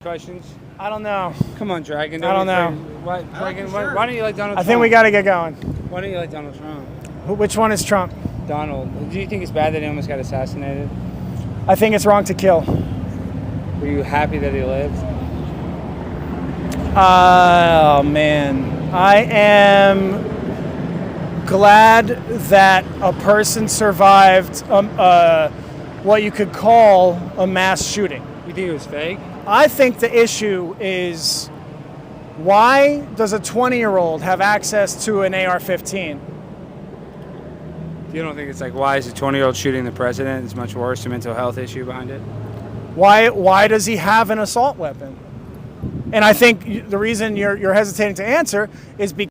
questions? I don't know. Come on, Dragon. I don't know. Why don't you like Donald Trump? I think we got to get going. Why don't you like Donald Trump? Which one is Trump? Donald. Do you think it's bad that he almost got assassinated? I think it's wrong to kill. Were you happy that he lived? Oh, man. I am glad that a person survived what you could call a mass shooting. You think it was fake? I think the issue is, why does a 20-year-old have access to an AR-15? You don't think it's like, why is a 20-year-old shooting the president? It's much worse, a mental health issue behind it? Why does he have an assault weapon? And I think the reason you're hesitating to answer is because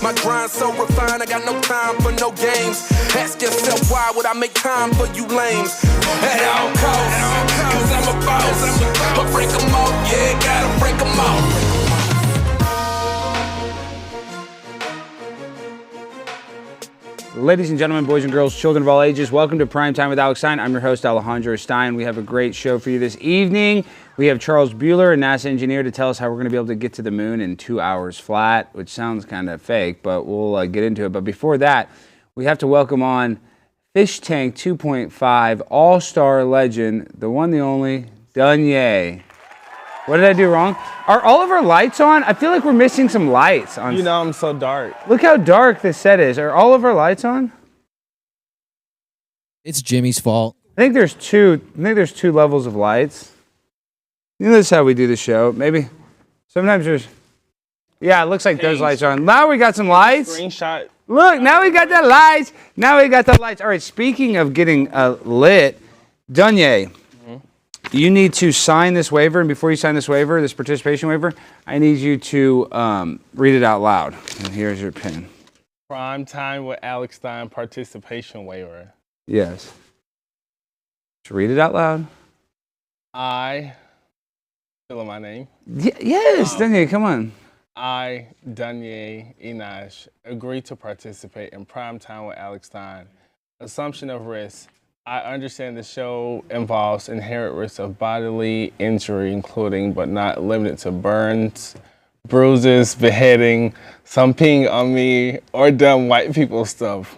my grind so refined, I got no time for no games. Ask yourself, why would I make time for you lames? At all costs, cause I'm a boss. But break them off, yeah, gotta break them off. Ladies and gentlemen, boys and girls, children of all ages, welcome to Prime Time with Alex Stein. I'm your host, Alex Stein. We have a great show for you this evening. We have Charles Buhler, a NASA engineer, to tell us how we're going to be able to get to the moon in 2 hours flat, which sounds kind of fake, but we'll get into it. But before that, we have to welcome on Fishtank 2.5 all-star legend, the one, the only, Duanye. What did I do wrong? Are all of our lights on? I feel like we're missing some lights on. You know I'm so dark. Look how dark this set is. Are all of our lights on? It's Jimmy's fault. I think there's two levels of lights. You know, this is how we do the show. Maybe sometimes there's. Yeah, it looks like those lights are on. Now we got some lights. Screenshot. Look, now we got the lights. Now we got the lights. All right, speaking of getting lit, Duanye, you need to sign this waiver, and before you sign this waiver, this participation waiver, I need you to read it out loud. And here's your pen. Prime Time with Alex Stein participation waiver. Yes. Just read it out loud. I, fill in my name. Yes, Duanye, come on. I, Duanye Inash, agree to participate in Prime Time with Alex Stein. Assumption of risk. I understand the show involves inherent risks of bodily injury, including but not limited to burns, bruises, beheading, some peeing on me, or dumb white people stuff.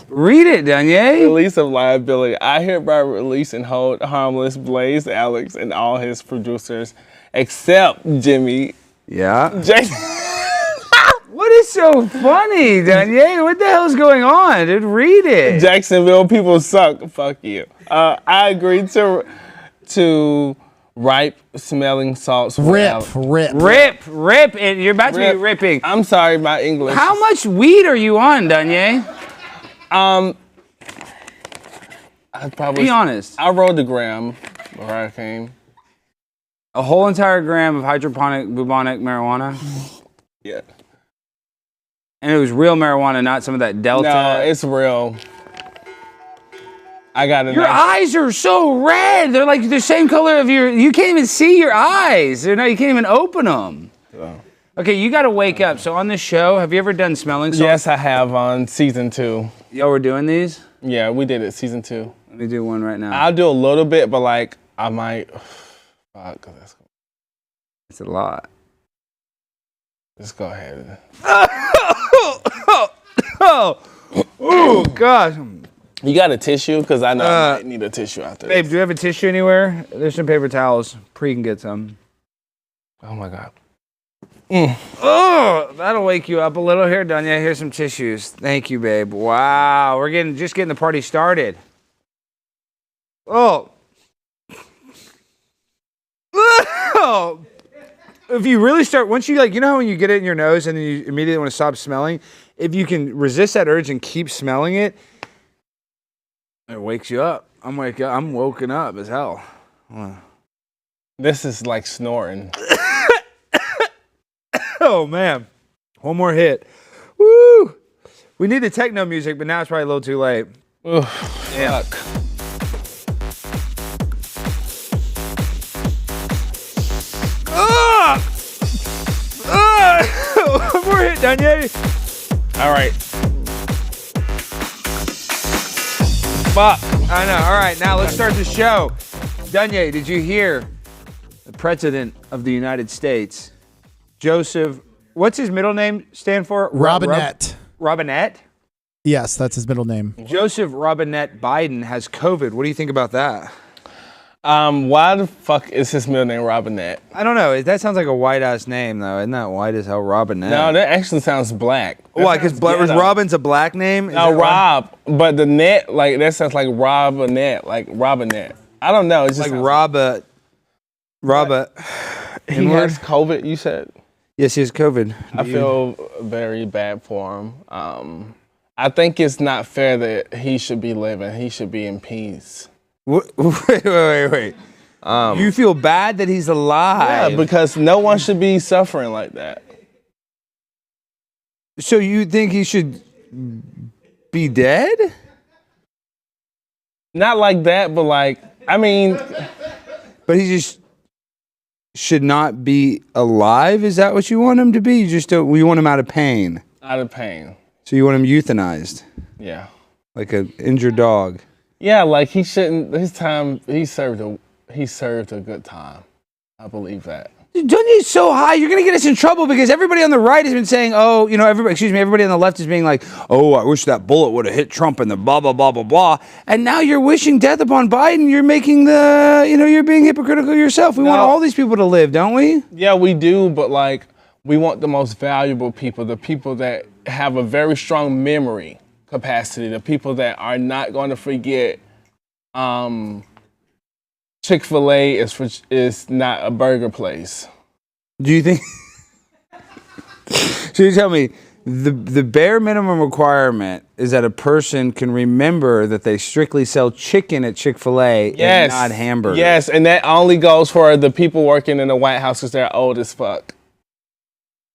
Read it, Duanye. Release of liability. I hereby release and hold harmless Blaze Alex and all his producers, except Jimmy. Yeah. Jason. What is so funny, Duanye? What the hell's going on, dude? Read it. Jacksonville people suck. Fuck you. I agree to ripe smelling salts. Rip. And you're about to be ripping. I'm sorry, my English. How much weed are you on, Duanye? I probably. Be honest. I rolled the gram where I came. A whole entire gram of hydroponic bubonic marijuana? Yeah. And it was real marijuana, not some of that Delta. No, it's real. I got it. Your eyes are so red. They're like the same color of your. You can't even see your eyes. You can't even open them. Oh. Okay, you got to wake up. So on this show, have you ever done smelling salts? Yes, I have on season 2. Y'all were doing these? Yeah, we did it season 2. Let me do one right now. I'll do a little bit, but like I might. Fuck, It's a lot. Just go ahead. Oh, gosh. You got a tissue? Because I know I might need a tissue after Babe, this. do you have a tissue anywhere? There's some paper towels. Pre can get some. Oh my God. Oh, that'll wake you up a little. Here, Dunya. Here's some tissues. Thank you, babe. Wow, we're just getting the party started. Oh. Oh. If you really start, once you you know how when you get it in your nose and then you immediately want to stop smelling, if you can resist that urge and keep smelling it, it wakes you up. I'm woken up as hell. This is like snoring. Oh man, one more hit. Woo! We need the techno music, but now it's probably a little too late. Ugh, Yeah. fuck. One more hit, Duanye. All right. Fuck. I know. All right, now let's start the show. Duanye, did you hear the President of the United States, Joseph, what's his middle name stand for? Robinette. Robinette? Yes, that's his middle name. Joseph Robinette Biden has COVID. What do you think about that? Why the fuck is his middle name Robinette? I don't know. That sounds like a white-ass name, though. Isn't that white as hell, Robinette? No, that actually sounds black. Why? Because Robin's a black name? No, Rob. But the net, like, that sounds like Robinette, like Robinette. I don't know. It's just like Robert. He has COVID, you said? Yes, he has COVID. I feel very bad for him. I think it's not fair that he should be living. He should be in peace. Wait. You feel bad that he's alive? Yeah, because no one should be suffering like that. So you think he should be dead? Not like that, but like, I mean... But he just should not be alive? Is that what you want him to be? You just don't, you want him out of pain? Out of pain. So you want him euthanized? Yeah. Like an injured dog? Yeah, like he shouldn't, his time, he served a good time. I believe that. Dunye's so high, you're going to get us in trouble because everybody on the right has been saying, oh, you know, everybody on the left is being like, oh, I wish that bullet would have hit Trump and the blah, blah, blah, blah, blah. And now you're wishing death upon Biden. You're making you're being hypocritical yourself. We want all these people to live, don't we? Yeah, we do, but like, we want the most valuable people, the people that have a very strong memory capacity, the people that are not going to forget Chick-fil-A is not a burger place. Do you think? So you tell me, the bare minimum requirement is that a person can remember that they strictly sell chicken at Chick-fil-A and not hamburgers. Yes, and that only goes for the people working in the White House because they're old as fuck.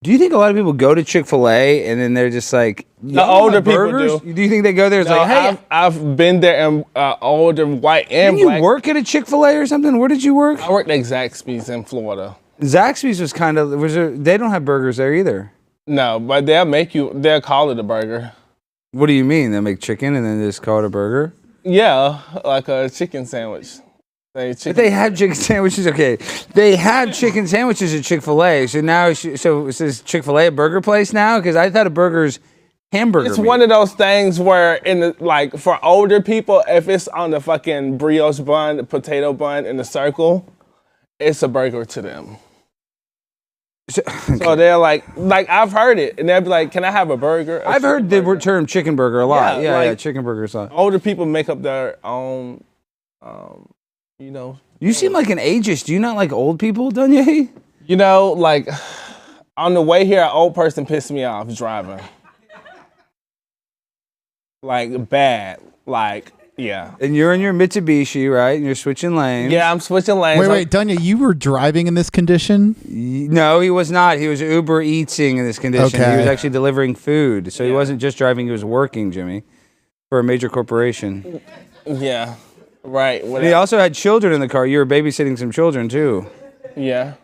Do you think a lot of people go to Chick-fil-A and then they're just like, the older people do? Do you think they go there? It's like, hey, I've been there and older white and didn't black. you work at a Chick-fil-A or something? Where did you work? I worked at Zaxby's in Florida. Zaxby's was they don't have burgers there either. No, but they'll call it a burger. What do you mean? They'll make chicken and then just call it a burger? Yeah, like a chicken sandwich. But they have chicken sandwiches. Okay, they have chicken sandwiches at Chick-fil-A. So now, is Chick-fil-A a burger place now? Because I thought a burger's hamburger. It's one of those things where, for older people, if it's on the fucking brioche bun, the potato bun in the circle, it's a burger to them. So they're like I've heard it, and they'll be like, "Can I have a burger?" I've heard the term chicken burger a lot. Yeah, chicken burgers. Older people make up their own. You seem like an ageist. Do you not like old people, Duanye? You know, like, on the way here, an old person pissed me off driving. Like, bad. Like, yeah. And you're in your Mitsubishi, right? And you're switching lanes. Yeah, I'm switching lanes. Wait, Duanye, you were driving in this condition? No, he was not. He was Uber Eatsing in this condition. Okay. He was actually delivering food. So he wasn't just driving, he was working, Jimmy, for a major corporation. Yeah. Right. And he also had children in the car. You were babysitting some children, too. Yeah.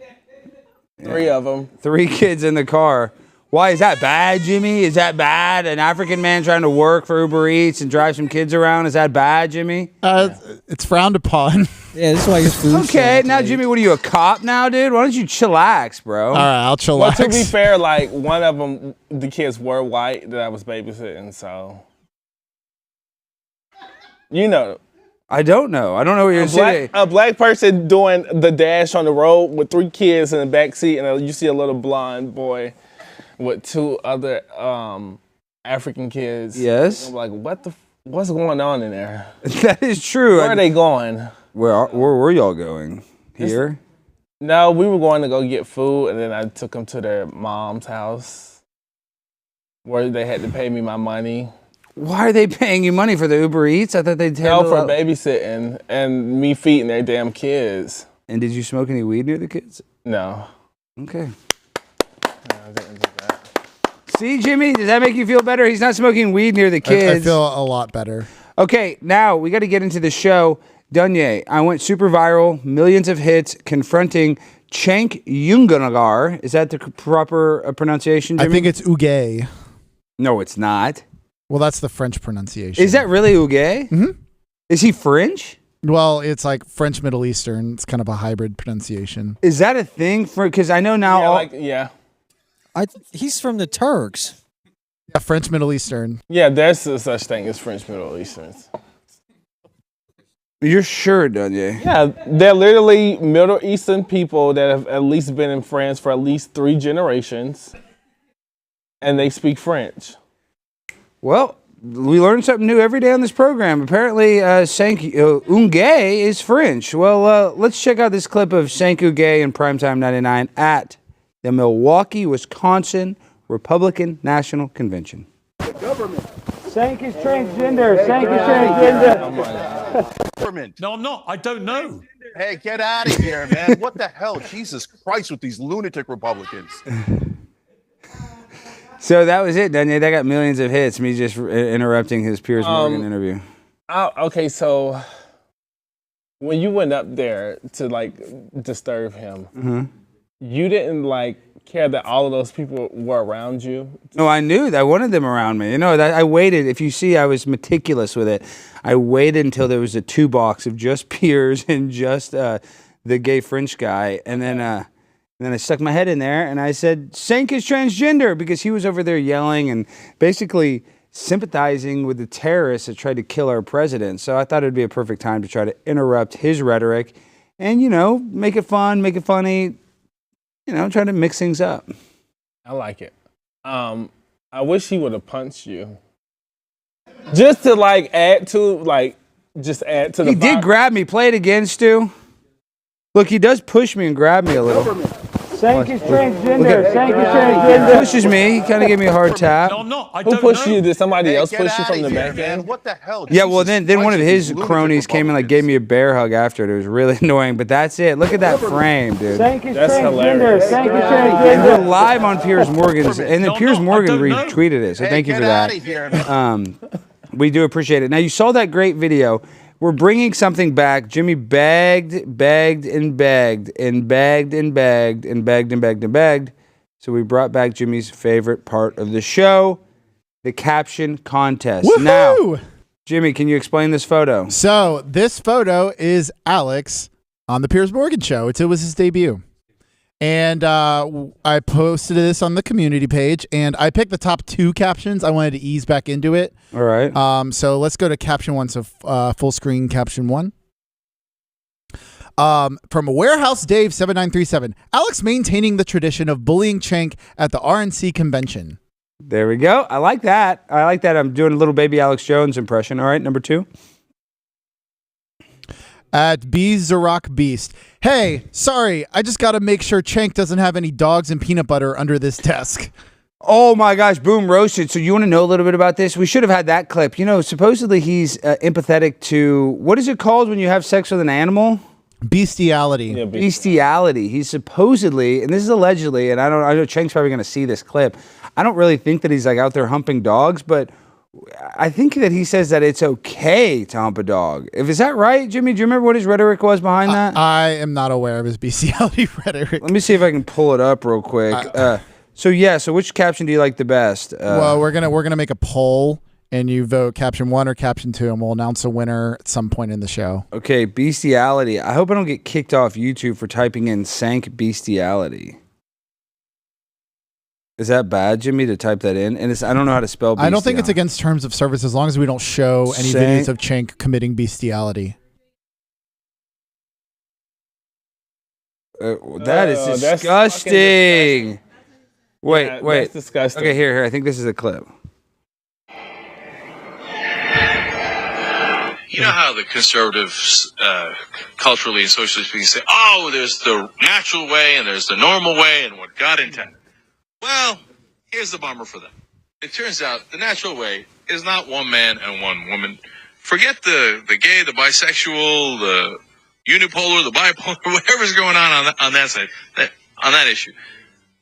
3 of them. 3 kids in the car. Why? Is that bad, Jimmy? Is that bad? An African man trying to work for Uber Eats and drive some kids around? Is that bad, Jimmy? It's frowned upon. Yeah, that's why his food. Okay, now, Jimmy, what are you, a cop now, dude? Why don't you chillax, bro? All right, I'll chillax. Well, to be fair, like, one of them, the kids were white that I was babysitting, so. You know. I don't know. I don't know what you're saying. A black person doing the dash on the road with 3 kids in the back seat, and you see a little blonde boy with 2 other African kids. Yes. I'm like, what's going on in there? That is true. Where are they going? Where were y'all going? Here? No, we were going to go get food, and then I took them to their mom's house where they had to pay me my money. Why are they paying you money for the Uber Eats? I thought they'd for babysitting and me feeding their damn kids. And did you smoke any weed near the kids? No. Okay. No, I didn't do that. See, Jimmy, does that make you feel better? He's not smoking weed near the kids. I feel a lot better. Okay, now we got to get into the show. Duanye, I went super viral, millions of hits, confronting Cenk Uygur. Is that the proper pronunciation, Jimmy? I think it's Uygur. No, it's not. Well, that's the French pronunciation. Is that really Uygur? Mm-hmm. Is he French? Well, it's like French Middle Eastern. It's kind of a hybrid pronunciation. Is that a thing? Because I know now. He's from the Turks. Yeah, French Middle Eastern. Yeah, there's a such thing as French Middle Easterns. You're sure, Duanye? Yeah, they're literally Middle Eastern people that have at least been in France for at least 3 generations, and they speak French. Well, we learn something new every day on this program. Apparently, Cenk Uygur is French. Well, let's check out this clip of Cenk Uygur in Primetime 99 at the Milwaukee, Wisconsin Republican National Convention. The government. Cenk is transgender. Cenk is transgender. Government. No, I'm not. I don't know. Hey, get out of here, man. What the hell? Jesus Christ with these lunatic Republicans. So that was it, Duanye. That got millions of hits, me just interrupting his Piers Morgan interview. Okay, so when you went up there to, like, disturb him, you didn't, care that all of those people were around you? No, I knew that. I wanted them around me. I waited. If you see, I was meticulous with it. I waited until there was a 2-box of just Piers and just the gay French guy, and then I stuck my head in there and I said, Cenk is transgender, because he was over there yelling and basically sympathizing with the terrorists that tried to kill our president. So I thought it would be a perfect time to try to interrupt his rhetoric and, make it fun, make it funny, try to mix things up. I like it. I wish he would have punched you. Just to, add to the He did grab me. Play it again, Stu. Look, he does push me and grab me a little. Cenk is transgender. Cenk is transgender. He pushes me. He kind of gave me a hard tap. No, I'm not. I Who don't pushed know. you? Did somebody else Get push you out from of the here, back man. end? What the hell? Yeah, well, Jesus then one Christ of with his these lunatic cronies came and gave Republicans. me a bear hug after it. It was really annoying, but that's it. Look at that frame, dude. Cenk is That's transgender. hilarious. Cenk is And we're transgender. live on Piers Morgan's, and then No, Piers no, I Morgan don't know. retweeted it, so Hey, thank you get for that. out of here, man. We do appreciate it. Now, you saw that great video. We're bringing something back. Jimmy bagged. So we brought back Jimmy's favorite part of the show, the caption contest. Woohoo! Now, Jimmy, can you explain this photo? So this photo is Alex on the Piers Morgan show. It was his debut. And I posted this on the community page, and I picked the top 2 captions. I wanted to ease back into it. All right. So let's go to caption 1. So full screen caption 1. From Warehouse Dave 7937, Alex maintaining the tradition of bullying Cenk at the RNC convention. There we go. I like that. I'm doing a little baby Alex Jones impression. All right, number 2. At Bezarock Beast. Hey, sorry, I just got to make sure Cenk doesn't have any dogs and peanut butter under this desk. Oh my gosh, boom, roasted. So you want to know a little bit about this? We should have had that clip. Supposedly he's empathetic to, what is it called when you have sex with an animal? Bestiality. Yeah, Bestiality. He's supposedly, and this is allegedly, and I know Cenk's probably going to see this clip. I don't really think that he's out there humping dogs, but I think that he says that it's okay to hump a dog. Is that right, Jimmy? Do you remember what his rhetoric was behind that? I am not aware of his bestiality rhetoric. Let me see if I can pull it up real quick. So which caption do you like the best? Well, we're gonna make a poll, and you vote caption 1 or caption 2, and we'll announce a winner at some point in the show. Okay, bestiality. I hope I don't get kicked off YouTube for typing in Cenk bestiality. Is that bad, Jimmy, to type that in? And I don't know how to spell bestiality. I don't think it's against terms of service as long as we don't show any videos of Cenk committing bestiality. That is that's disgusting. Wait. That's disgusting. Okay, here. I think this is a clip. You know how the conservatives, culturally and socially speaking, say, oh, there's the natural way and there's the normal way and what God intended. Well, here's the bummer for them. It turns out the natural way is not one man and one woman. Forget the gay, the bisexual, the unipolar, the bipolar, whatever's going on that side, on that issue.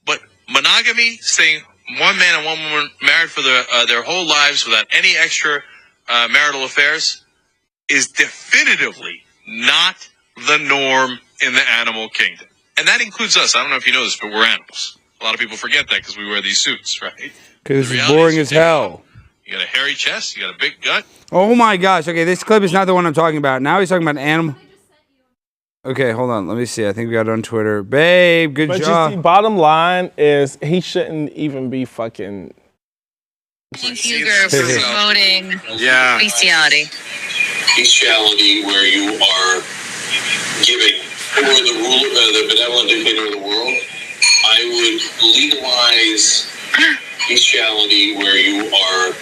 But monogamy, staying one man and one woman married for their whole lives without any extra marital affairs, is definitively not the norm in the animal kingdom. And that includes us. I don't know if you know this, but we're animals. A lot of people forget that because we wear these suits, right? Because The it's reality boring is as hell. You got a hairy chest. You got a big gut. Oh my gosh. Okay, this clip is not the one I'm talking about. Now he's talking about an animal. Okay, hold on. Let me see. I think we got it on Twitter. Babe, good But job. you see, bottom line is he shouldn't even be fucking. Cenk Uygur for promoting Yeah. bestiality. Bestiality where you are giving for the benevolent dictator of the world. I would legalize bestiality where you are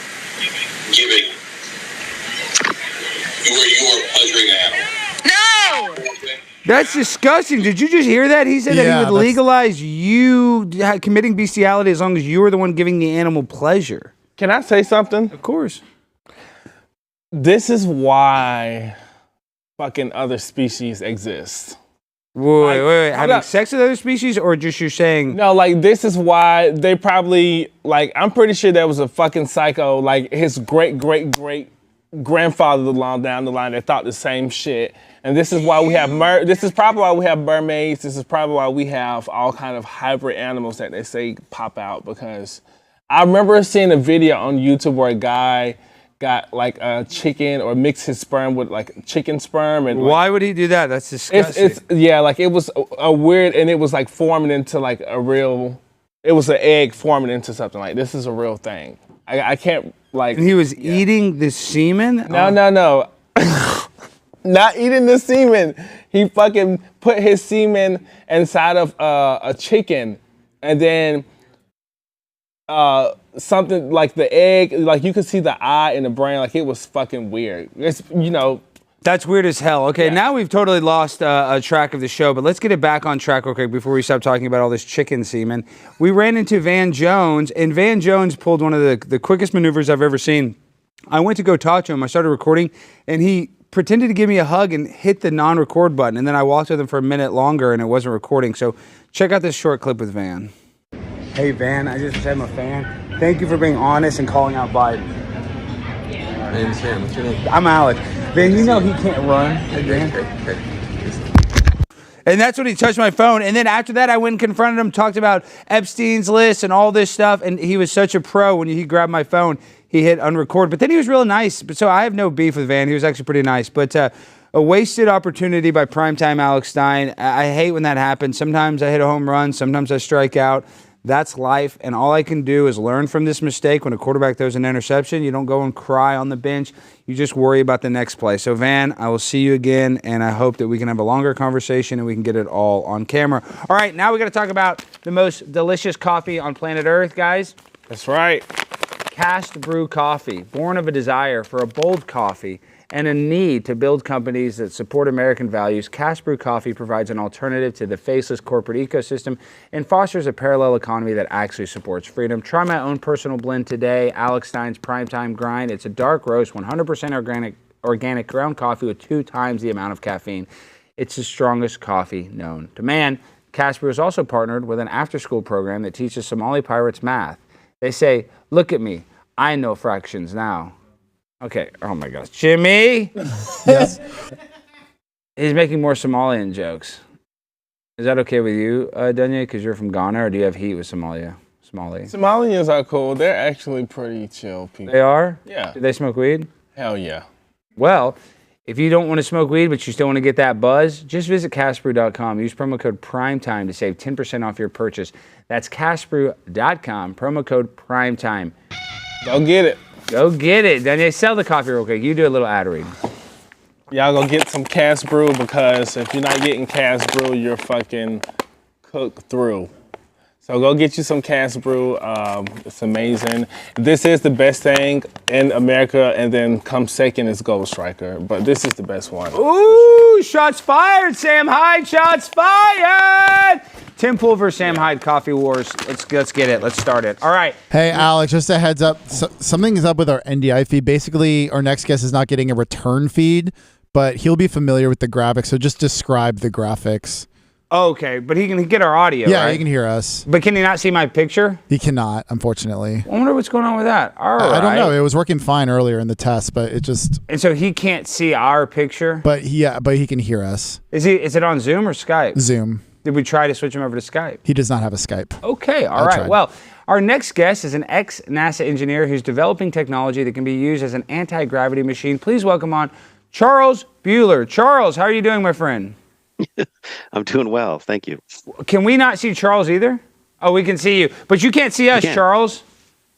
giving, where you are pleasuring an animal. No! That's disgusting. Did you just hear that? He said that Yeah, he would that's- legalize you committing bestiality as long as you were the one giving the animal pleasure. Can I say something? Of course. This is why fucking other species exist. Wait. Having up. sex with other species, or just you're saying? No, like this is why they probably like. I'm pretty sure there was a fucking psycho, like his great grandfather along down the line that thought the same shit. And this is why we have this is probably why we have mermaids. This is probably why we have all kind of hybrid animals that they say pop out. Because I remember seeing a video on YouTube where a guy got like a chicken or mixed his sperm with like chicken sperm and Why would he do that? That's disgusting. it's like it was a weird, and it was like forming into like a real. It was an egg forming into something like this is a real thing. I can't like. And he was eating the semen? No. Not eating the semen. He fucking put his semen inside of a chicken, and then something like the egg, like you could see the eye in the brain, like it was fucking weird. It's That's weird as hell. Okay, now we've totally lost a track of the show, but let's get it back on track real quick before we stop talking about all this chicken semen. We ran into Van Jones, and Van Jones pulled one of the quickest maneuvers I've ever seen. I went to go talk to him. I started recording, and he pretended to give me a hug and hit the non-record button, and then I walked with him for a minute longer, and it wasn't recording. So check out this short clip with Van. Hey, Van, I just said I'm a fan. Thank you for being honest and calling out Biden. I understand. What's your name? I'm Alex. Van, you know he can't run. Hey, Van. And that's when he touched my phone. And then after that, I went and confronted him, talked about Epstein's list and all this stuff. And he was such a pro. When he grabbed my phone, he hit unrecord. But then he was real nice. So I have no beef with Van. He was actually pretty nice. But a wasted opportunity by primetime Alex Stein. I hate when that happens. Sometimes I hit a home run. Sometimes I strike out. That's life, and all I can do is learn from this mistake. When a quarterback throws an interception, you don't go and cry on the bench. You just worry about the next play. So, Van, I will see you again, and I hope that we can have a longer conversation and we can get it all on camera. All right, now we got to talk about the most delicious coffee on planet Earth, guys. That's right. CastBrew Coffee, born of a desire for a bold coffee and a need to build companies that support American values. CastBrew Coffee provides an alternative to the faceless corporate ecosystem and fosters a parallel economy that actually supports freedom. Try my own personal blend today, Alex Stein's Primetime Grind. It's a dark roast, 100% organic ground coffee with 2 times the amount of caffeine. It's the strongest coffee known to man. CastBrew has also partnered with an after-school program that teaches Somali pirates math. They say, look at me, I know fractions now. Okay, oh my gosh. Jimmy? Yes. He's making more Somalian jokes. Is that okay with you, Duanye, because you're from Ghana, or do you have heat with Somali? Somalians are cool. They're actually pretty chill people. They are? Yeah. Do they smoke weed? Hell yeah. Well, if you don't want to smoke weed, but you still want to get that buzz, just visit CastBrew.com. Use promo code PRIMETIME to save 10% off your purchase. That's CastBrew.com, promo code PRIMETIME. Go get it. Go get it. Duanye, sell the coffee real quick. You do a little ad read. Y'all go get some CastBrew, because if you're not getting CastBrew, you're fucking cooked through. So go get you some CastBrew. It's amazing. This is the best thing in America, and then come second is Gold Striker. But this is the best one. Ooh, shots fired, Sam Hyde. Shots fired. Tim Pool versus Sam Hyde Coffee Wars. Let's get it. Let's start it. All right. Hey, Alex, just a heads up. Something is up with our NDI feed. Basically, our next guest is not getting a return feed, but he'll be familiar with the graphics. So just describe the graphics. Okay, but he can get our audio, Yeah, right? he can hear us. But can he not see my picture? He cannot, unfortunately. I wonder what's going on with that. All right. I don't know. It was working fine earlier in the test, but it just... And so he can't see our picture? But he can hear us. Is it on Zoom or Skype? Zoom. Did we try to switch him over to Skype? He does not have a Skype. Okay, all right. Well, Our next guest is an ex-NASA engineer who's developing technology that can be used as an anti-gravity machine. Please welcome on Charles Buhler. Charles, how are you doing, my friend? I'm doing well, thank you. Can we not see Charles either? Oh, we can see you, but you can't see us, Charles.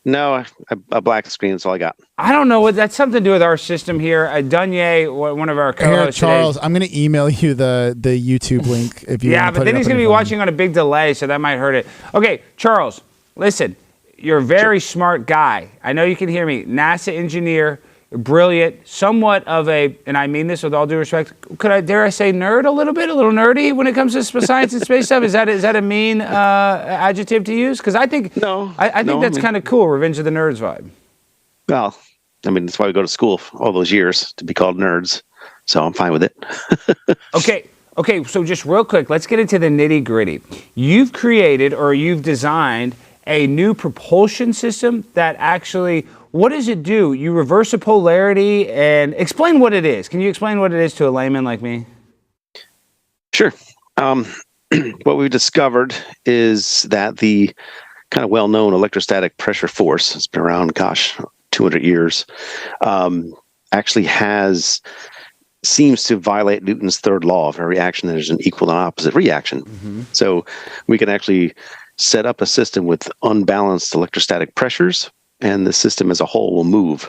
No, a black screen is all I got. I don't know what that's something to do with our system here. Duanye, one of our co-hosts, Charles, today, I'm going to email you the YouTube link if you. Yeah, want to but then he's going to be watching on a big delay, so that might hurt it. Okay, Charles, listen, you're a very smart guy. I know you can hear me. NASA engineer, brilliant, somewhat of a, and I mean this with all due respect, dare I say nerd a little nerdy when it comes to science and space stuff? Is that a mean adjective to use? Because I think that's kind of cool, Revenge of the Nerds vibe. Well, I mean, that's why we go to school for all those years, to be called nerds. So I'm fine with it. Okay, so just real quick, let's get into the nitty gritty. You've created or you've designed a new propulsion system that actually, what does it do? You reverse the polarity, and explain what it is. Can you explain what it is to a layman like me? Sure. What we've discovered is that the kind of well-known electrostatic pressure force, it's been around, 200 years, actually seems to violate Newton's third law of a reaction that is an equal and opposite reaction. Mm-hmm. So we can actually set up a system with unbalanced electrostatic pressures, and the system as a whole will move,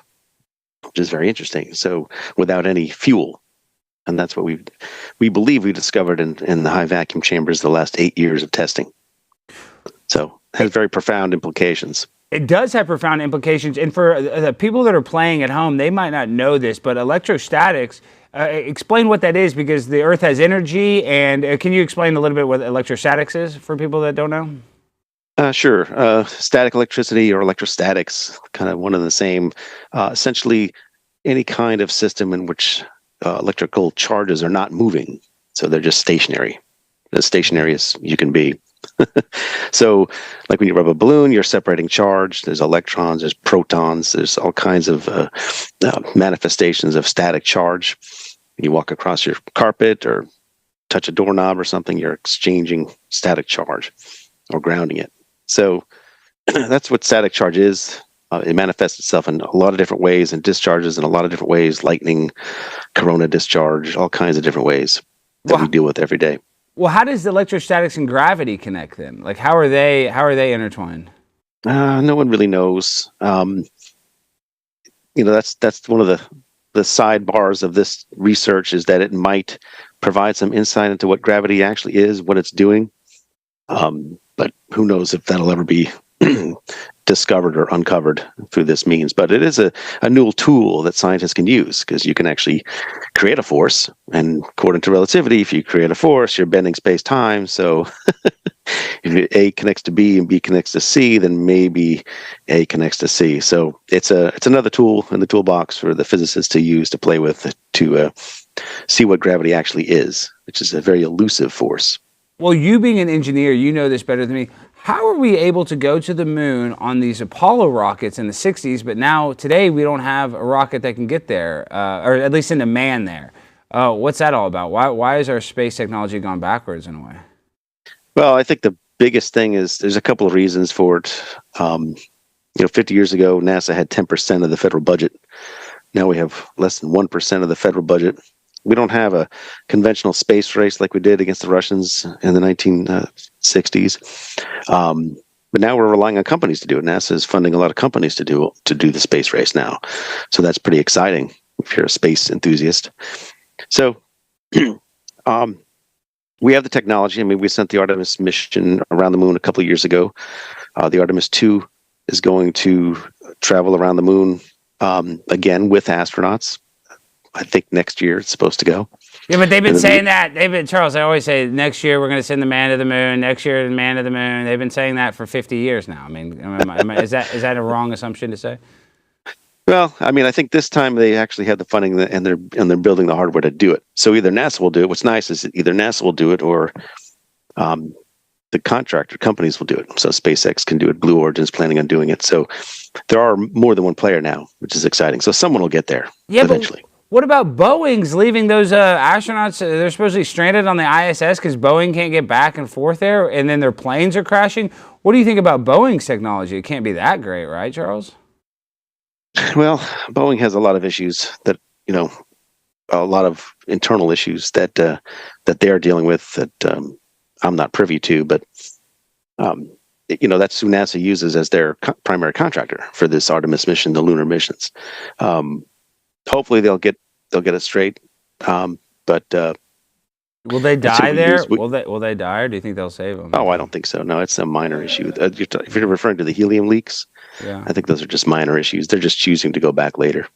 which is very interesting. So without any fuel. And that's what we believe we discovered in the high vacuum chambers the last 8 years of testing. So it has very profound implications. It does have profound implications. And for the people that are playing at home, they might not know this, but electrostatics, explain what that is, because the Earth has energy. And can you explain a little bit what electrostatics is for people that don't know? Sure. Static electricity or electrostatics, kind of one and the same. Essentially, any kind of system in which electrical charges are not moving, so they're just stationary, as stationary as you can be. So, like when you rub a balloon, you're separating charge. There's electrons, there's protons, there's all kinds of manifestations of static charge. When you walk across your carpet or touch a doorknob or something, you're exchanging static charge or grounding it. So that's what static charge is. It manifests itself in a lot of different ways and discharges in a lot of different ways, lightning, corona discharge, all kinds of different ways that we deal with every day. Well, how does the electrostatics and gravity connect then? Like, how are they intertwined? No one really knows. That's one of the sidebars of this research, is that it might provide some insight into what gravity actually is, what it's doing. But who knows if that'll ever be discovered or uncovered through this means. But it is a new tool that scientists can use, because you can actually create a force. And according to relativity, if you create a force, you're bending space-time. So if A connects to B and B connects to C, then maybe A connects to C. So it's another tool in the toolbox for the physicists to use, to play with, to see what gravity actually is, which is a very elusive force. Well, you being an engineer, you know this better than me. How are we able to go to the moon on these Apollo rockets in the 60s, but now today we don't have a rocket that can get there, or at least send a man there? What's that all about? Why has our space technology gone backwards in a way? Well, I think the biggest thing is there's a couple of reasons for it. 50 years ago, NASA had 10% of the federal budget. Now we have less than 1% of the federal budget. We don't have a conventional space race like we did against the Russians in the 1960s. But now we're relying on companies to do it. NASA is funding a lot of companies to do the space race now. So that's pretty exciting if you're a space enthusiast. So we have the technology. I mean, we sent the Artemis mission around the moon a couple of years ago. The Artemis 2 is going to travel around the moon again with astronauts. I think next year it's supposed to go. Yeah, but they've been saying that. Charles, I always say next year we're going to send the man to the moon. Next year, the man to the moon. They've been saying that for 50 years now. I mean, is that a wrong assumption to say? Well, I mean, I think this time they actually have the funding and they're building the hardware to do it. So either NASA will do it. What's nice is either NASA will do it, or the contractor companies will do it. So SpaceX can do it. Blue Origin's planning on doing it. So there are more than one player now, which is exciting. So someone will get there eventually. What about Boeing's leaving those astronauts? They're supposedly stranded on the ISS because Boeing can't get back and forth there, and then their planes are crashing. What do you think about Boeing's technology? It can't be that great, right, Charles? Well, Boeing has a lot of issues that, a lot of internal issues that they are dealing with that I'm not privy to, but that's who NASA uses as their primary contractor for this Artemis mission, the lunar missions. Hopefully they'll get it straight. But will they die there? Will they die, or do you think they'll save them? Oh, I don't think so. No, it's a minor issue. If you're referring to the helium leaks, I think those are just minor issues. They're just choosing to go back later,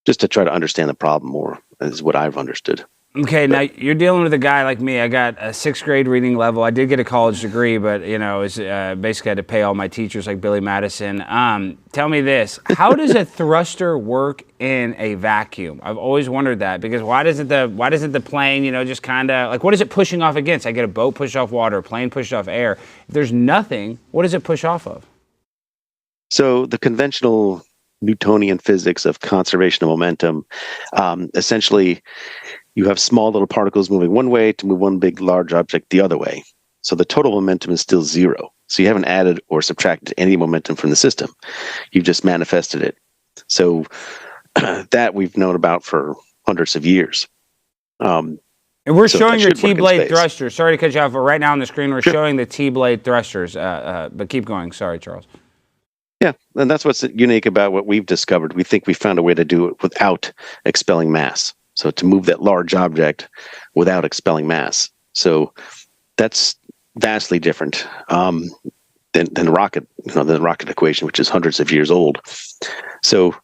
just to try to understand the problem more, is what I've understood. Okay, now you're dealing with a guy like me. I got a 6th grade reading level. I did get a college degree, but it's basically had to pay all my teachers like Billy Madison. Tell me this: how does a thruster work in a vacuum? I've always wondered that, because why doesn't the plane, just kind of like, what is it pushing off against? I get a boat pushed off water, a plane pushed off air. If there's nothing, what does it push off of? So the conventional Newtonian physics of conservation of momentum, essentially, you have small little particles moving one way to move one big large object the other way. So the total momentum is still 0. So you haven't added or subtracted any momentum from the system. You've just manifested it. So that we've known about for hundreds of years. And we're showing your T-blade thrusters. Sorry to cut you off, but right now on the screen we're showing the T-blade thrusters. But keep going. Sorry, Charles. Yeah, and that's what's unique about what we've discovered. We think we found a way to do it without expelling mass. So to move that large object without expelling mass. So that's vastly different than the rocket, the rocket equation, which is hundreds of years old. So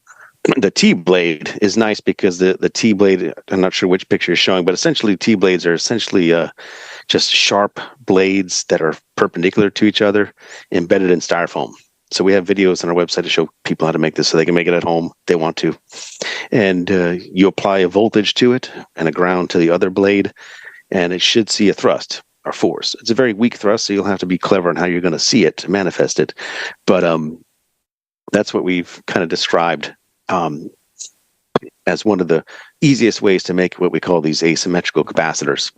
the T-blade is nice because the T-blade, I'm not sure which picture you're showing, but essentially T-blades are essentially just sharp blades that are perpendicular to each other, embedded in styrofoam. So we have videos on our website to show people how to make this so they can make it at home if they want to. And you apply a voltage to it and a ground to the other blade, and it should see a thrust or force. It's a very weak thrust, so you'll have to be clever on how you're going to see it, to manifest it. But that's what we've kind of described as one of the easiest ways to make what we call these asymmetrical capacitors.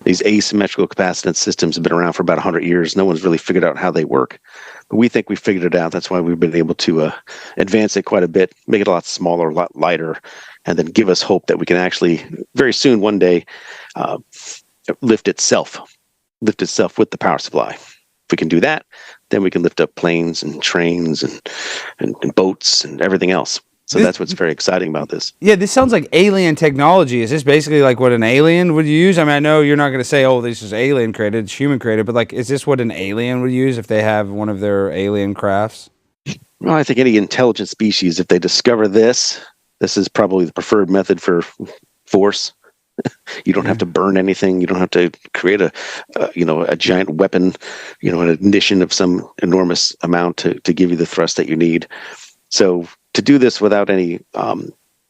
These asymmetrical capacitance systems have been around for about 100 years. No one's really figured out how they work. But we think we figured it out. That's why we've been able to advance it quite a bit, make it a lot smaller, a lot lighter, and then give us hope that we can actually, very soon, one day, lift itself with the power supply. If we can do that, then we can lift up planes and trains and boats and everything else. So that's what's very exciting about this. Yeah, this sounds like alien technology. Is this basically like what an alien would use? I mean, I know you're not going to say, oh, this is alien created, it's human created, but like, is this what an alien would use if they have one of their alien crafts? Well, I think any intelligent species, if they discover this is probably the preferred method for force. You don't have to burn anything. You don't have to create a giant weapon, an ignition of some enormous amount to give you the thrust that you need. So to do this without any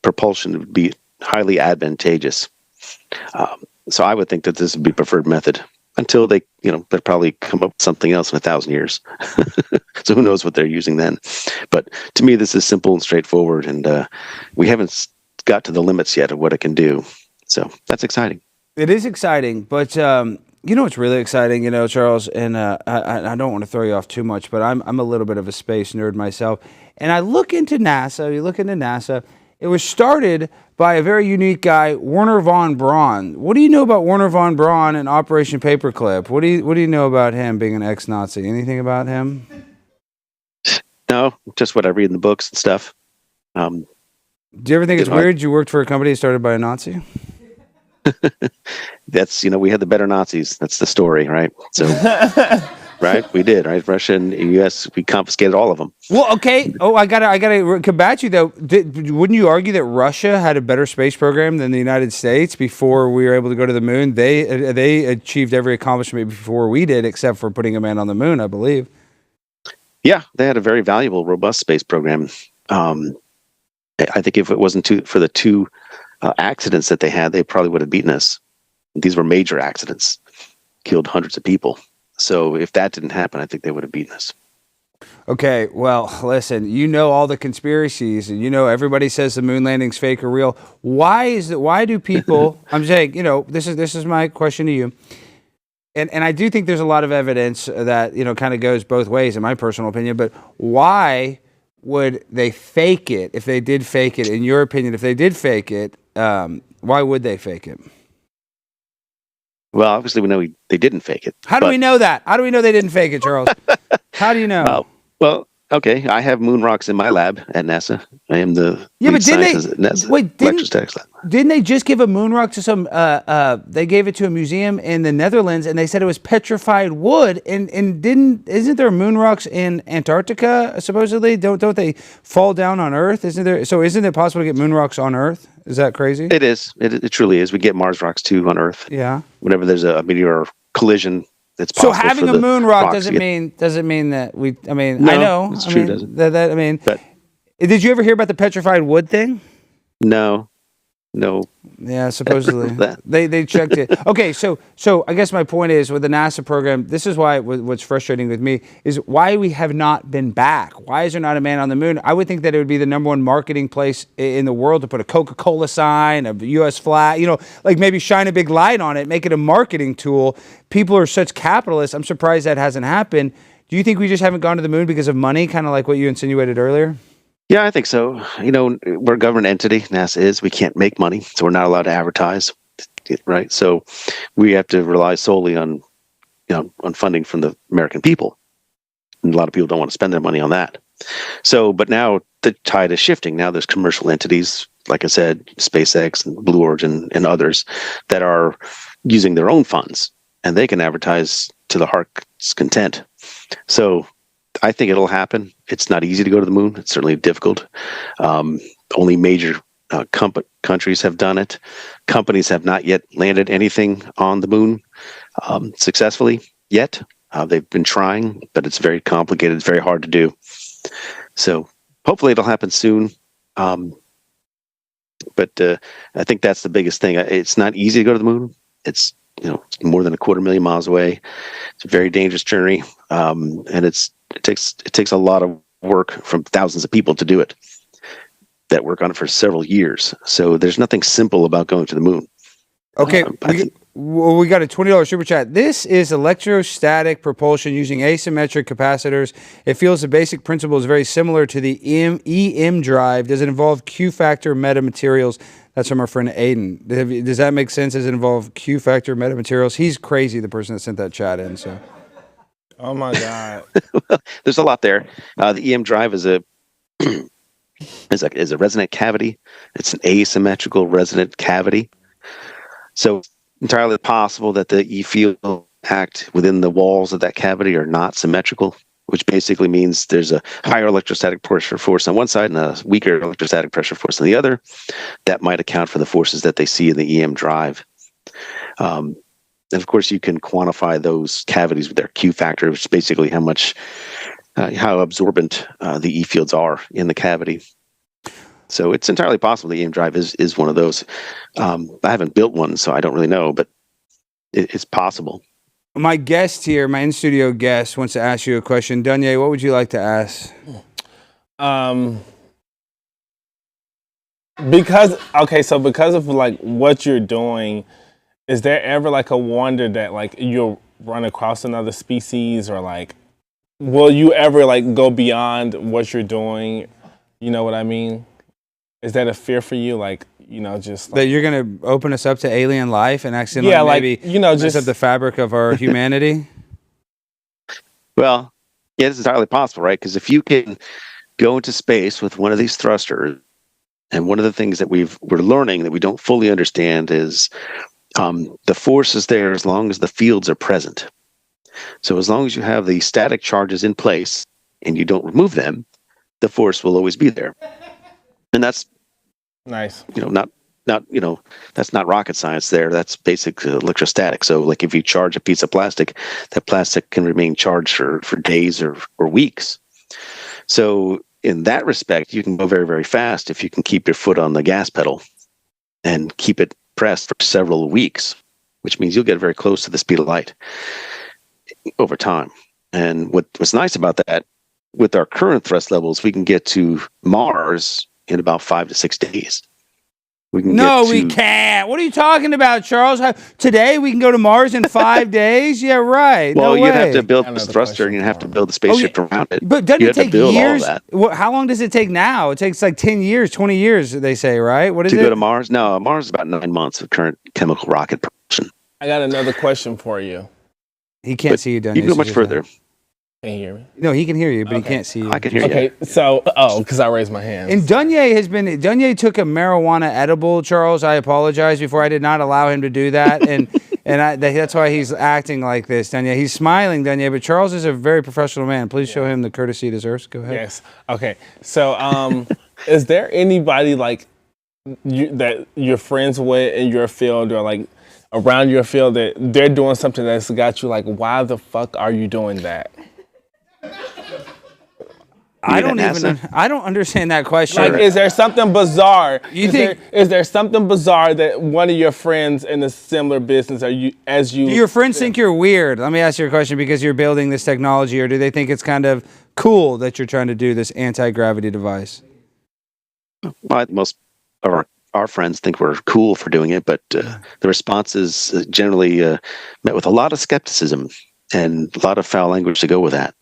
propulsion would be highly advantageous. So I would think that this would be preferred method until they probably come up with something else in 1,000 years. So who knows what they're using then? But to me, this is simple and straightforward, and we haven't got to the limits yet of what it can do. So that's exciting. It is exciting, but what's really exciting, Charles, and I don't want to throw you off too much, but I'm a little bit of a space nerd myself. And I look into NASA, it was started by a very unique guy, Wernher von Braun. What do you know about Wernher von Braun and Operation Paperclip? What do you know about him being an ex-Nazi? Anything about him? No, just what I read in the books and stuff. Do you ever think it's weird you worked for a company started by a Nazi? That's, we had the better Nazis. That's the story, right? So, right? We did, right? Russia and U.S., we confiscated all of them. Well, okay. Oh, I gotta combat you though. Wouldn't you argue that Russia had a better space program than the United States before we were able to go to the moon? They achieved every accomplishment before we did, except for putting a man on the moon, I believe. Yeah, they had a very valuable, robust space program. I think if it wasn't for the two accidents that they had, they probably would have beaten us. These were major accidents, killed hundreds of people. So if that didn't happen, I think they would have beaten us. Okay, well, listen, all the conspiracies, and everybody says the moon landing's fake or real. Why do people, I'm saying, this is my question to you. and I do think there's a lot of evidence that, kind of goes both ways in my personal opinion, but why would they fake it if they did fake it? In your opinion, if they did fake it, why would they fake it? Well, obviously we know they didn't fake it. How do we know that? How do we know they didn't fake it, Charles? How do you know? Well, okay, I have moon rocks in my lab at NASA. I am the but scientist at NASA electrostatics lab. Didn't they just give a moon rock to some? They gave it to a museum in the Netherlands, and they said it was petrified wood. And isn't there moon rocks in Antarctica? Supposedly, don't they fall down on Earth? Isn't there? So isn't it possible to get moon rocks on Earth? Is that crazy? It is. It truly is. We get Mars rocks too on Earth. Yeah. Whenever there's a meteor collision, it's possible. So having a moon rock doesn't mean that we. I mean, no, I know. It's true, doesn't. But did you ever hear about the petrified wood thing? No. Yeah, supposedly they checked it. Okay, so I guess my point is with the NASA program, this is why what's frustrating with me is why we have not been back. Why is there not a man on the moon? I would think that it would be the number one marketing place in the world to put a Coca-Cola sign, a U.S. flag, like maybe shine a big light on it, make it a marketing tool. People are such capitalists. I'm surprised that hasn't happened. Do you think we just haven't gone to the moon because of money, kind of like what you insinuated earlier? Yeah, I think so. We're a government entity, NASA is. We can't make money, so we're not allowed to advertise, right? So we have to rely solely on funding from the American people. And a lot of people don't want to spend their money on that. So, but now the tide is shifting. Now there's commercial entities, like I said, SpaceX and Blue Origin and others that are using their own funds, and they can advertise to the heart's content. So I think it'll happen. It's not easy to go to the moon. It's certainly difficult. Only major countries have done it. Companies have not yet landed anything on the moon successfully yet. They've been trying, but it's very complicated. It's very hard to do. So hopefully it'll happen soon. But I think that's the biggest thing. It's not easy to go to the moon. It's more than 250,000 miles away. It's a very dangerous journey, and it takes a lot of work from thousands of people to do it that work on it for several years. So there's nothing simple about going to the moon. Okay, we got a $20 super chat. This is electrostatic propulsion using asymmetric capacitors. It feels the basic principle is very similar to the EM drive. Does it involve Q-factor metamaterials? That's from our friend Aiden. Does that make sense? Does it involve Q-factor metamaterials? He's crazy, the person that sent that chat in. So, oh my God, there's a lot there. The EM drive is a resonant cavity. It's an asymmetrical resonant cavity. So entirely possible that the E field act within the walls of that cavity are not symmetrical, which basically means there's a higher electrostatic pressure force on one side and a weaker electrostatic pressure force on the other. That might account for the forces that they see in the EM drive. And of course, you can quantify those cavities with their Q factor, which is basically how absorbent the E fields are in the cavity. So it's entirely possible the EM drive is one of those. I haven't built one, so I don't really know, but it's possible. My guest here, my in-studio guest, wants to ask you a question. Duanye, what would you like to ask? Because of like what you're doing, is there ever like a wonder that like you'll run across another species, or like will you ever like go beyond what you're doing? You know what I mean? Is that a fear for you? Like, just like, that you're going to open us up to alien life and accidentally maybe mess up the fabric of our humanity? Well, yeah, it's entirely possible, right? Because if you can go into space with one of these thrusters, and one of the things that we're learning that we don't fully understand is the force is there as long as the fields are present. So as long as you have the static charges in place and you don't remove them, the force will always be there. And that's nice. That's not rocket science there. That's basic electrostatic. So like if you charge a piece of plastic, that plastic can remain charged for days or weeks. So in that respect, you can go very, very fast if you can keep your foot on the gas pedal and keep it pressed for several weeks, which means you'll get very close to the speed of light over time. And what's nice about that, with our current thrust levels, we can get to Mars in about 5 to 6 days. We can No, we can't. What are you talking about, Charles? Today we can go to Mars in 5 days? Yeah, right. Well, no you'd way. have to build this thruster, and you'd have to build the spaceship around it. But doesn't you it have take to build years? all that. How long does it take now? It takes like 10 years, 20 years, they say, right? What is to it? go to Mars? No, Mars is about 9 months of current chemical rocket propulsion. I got another question for you. He can't see you, Duanye. You can go much further. Can you hear me? No, he can hear you, but he can't see you. I can hear you. Okay, so, because I raised my hand. And Duanye took a marijuana edible, Charles. I apologize before. I did not allow him to do that. And that's why he's acting like this, Duanye. He's smiling, Duanye, but Charles is a very professional man. Please show him the courtesy he deserves. Go ahead. Yes. Okay. So, is there anybody like that you're friends with in your field or like around your field that they're doing something that's got you like, why the fuck are you doing that? I don't understand that question. Like, is there something bizarre? Is there something bizarre that one of your friends in a similar business do your friends think you're weird? Let me ask you a question, because you're building this technology, or do they think it's kind of cool that you're trying to do this anti-gravity device? Well, most of our friends think we're cool for doing it, but the response is generally met with a lot of skepticism and a lot of foul language to go with that.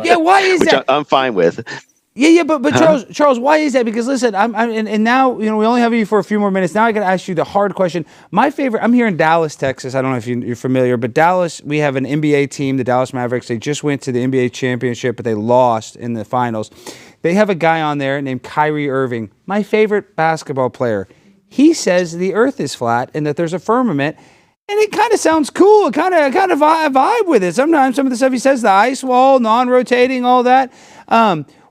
Yeah, why is Which that? I'm fine with. Yeah, but Charles, why is that? Because listen, and now we only have you for a few more minutes. Now I got to ask you the hard question. My favorite. I'm here in Dallas, Texas. I don't know if you're familiar, but Dallas, we have an NBA team, the Dallas Mavericks. They just went to the NBA championship, but they lost in the finals. They have a guy on there named Kyrie Irving, my favorite basketball player. He says the Earth is flat and that there's a firmament. And it kind of sounds cool. Kind of vibe with it. Sometimes some of the stuff he says, the ice wall, non-rotating, all that.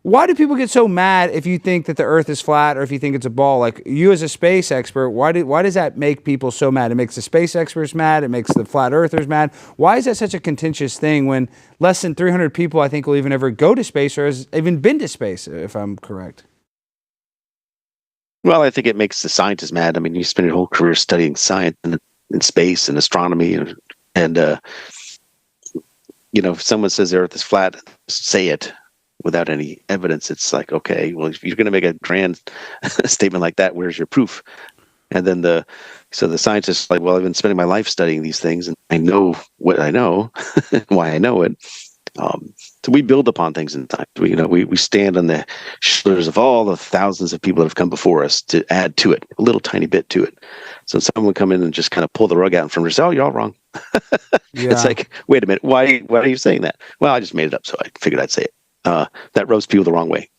Why do people get so mad if you think that the Earth is flat or if you think it's a ball? Like, you as a space expert, why does that make people so mad? It makes the space experts mad. It makes the flat earthers mad. Why is that such a contentious thing when less than 300 people, I think, will even ever go to space or has even been to space, if I'm correct? Well, I think it makes the scientists mad. I mean, you spend your whole career studying science in space and astronomy, and if someone says the Earth is flat, say it without any evidence. It's like, okay, well, if you're going to make a grand statement like that, where's your proof? And then the scientists are like, well, I've been spending my life studying these things, and I know what I know, why I know it. So we build upon things in time. We stand on the shoulders of all the thousands of people that have come before us to add to it, a little tiny bit to it. So someone would come in and just kind of pull the rug out in front of us. Oh, you're all wrong. It's like, wait a minute, why are you saying that? Well, I just made it up, so I figured I'd say it. That rubs people the wrong way.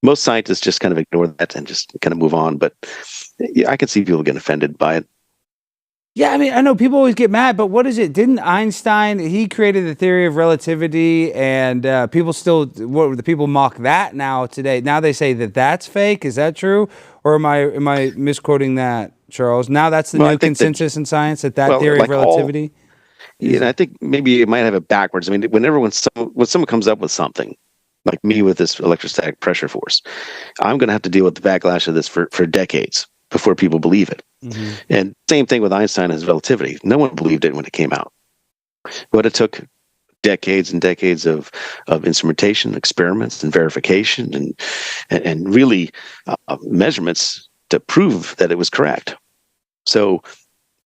Most scientists just kind of ignore that and just kind of move on. But I can see people getting offended by it. Yeah, I mean, I know people always get mad, but what is it? Didn't Einstein, he created the theory of relativity, and the people mock that now today. Now they say that that's fake. Is that true? Or am I misquoting that, Charles? Now that's the new consensus in science, that theory of relativity? I think maybe it might have it backwards. I mean, when someone comes up with something, like me with this electrostatic pressure force, I'm going to have to deal with the backlash of this for decades before people believe it. Mm-hmm. And same thing with Einstein and his relativity. No one believed it when it came out. But it took decades and decades of instrumentation, experiments, and verification, and really measurements to prove that it was correct. So,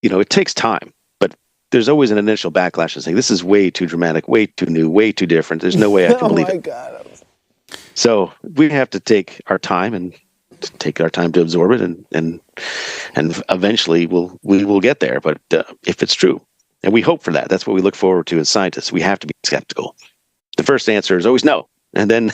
it takes time, but there's always an initial backlash and saying, this is way too dramatic, way too new, way too different. There's no way I can believe it. God. So we have to take our time and take our time to absorb it, and eventually we will get there. But if it's true, and we hope for that, that's what we look forward to as scientists. We have to be skeptical. The first answer is always no. And then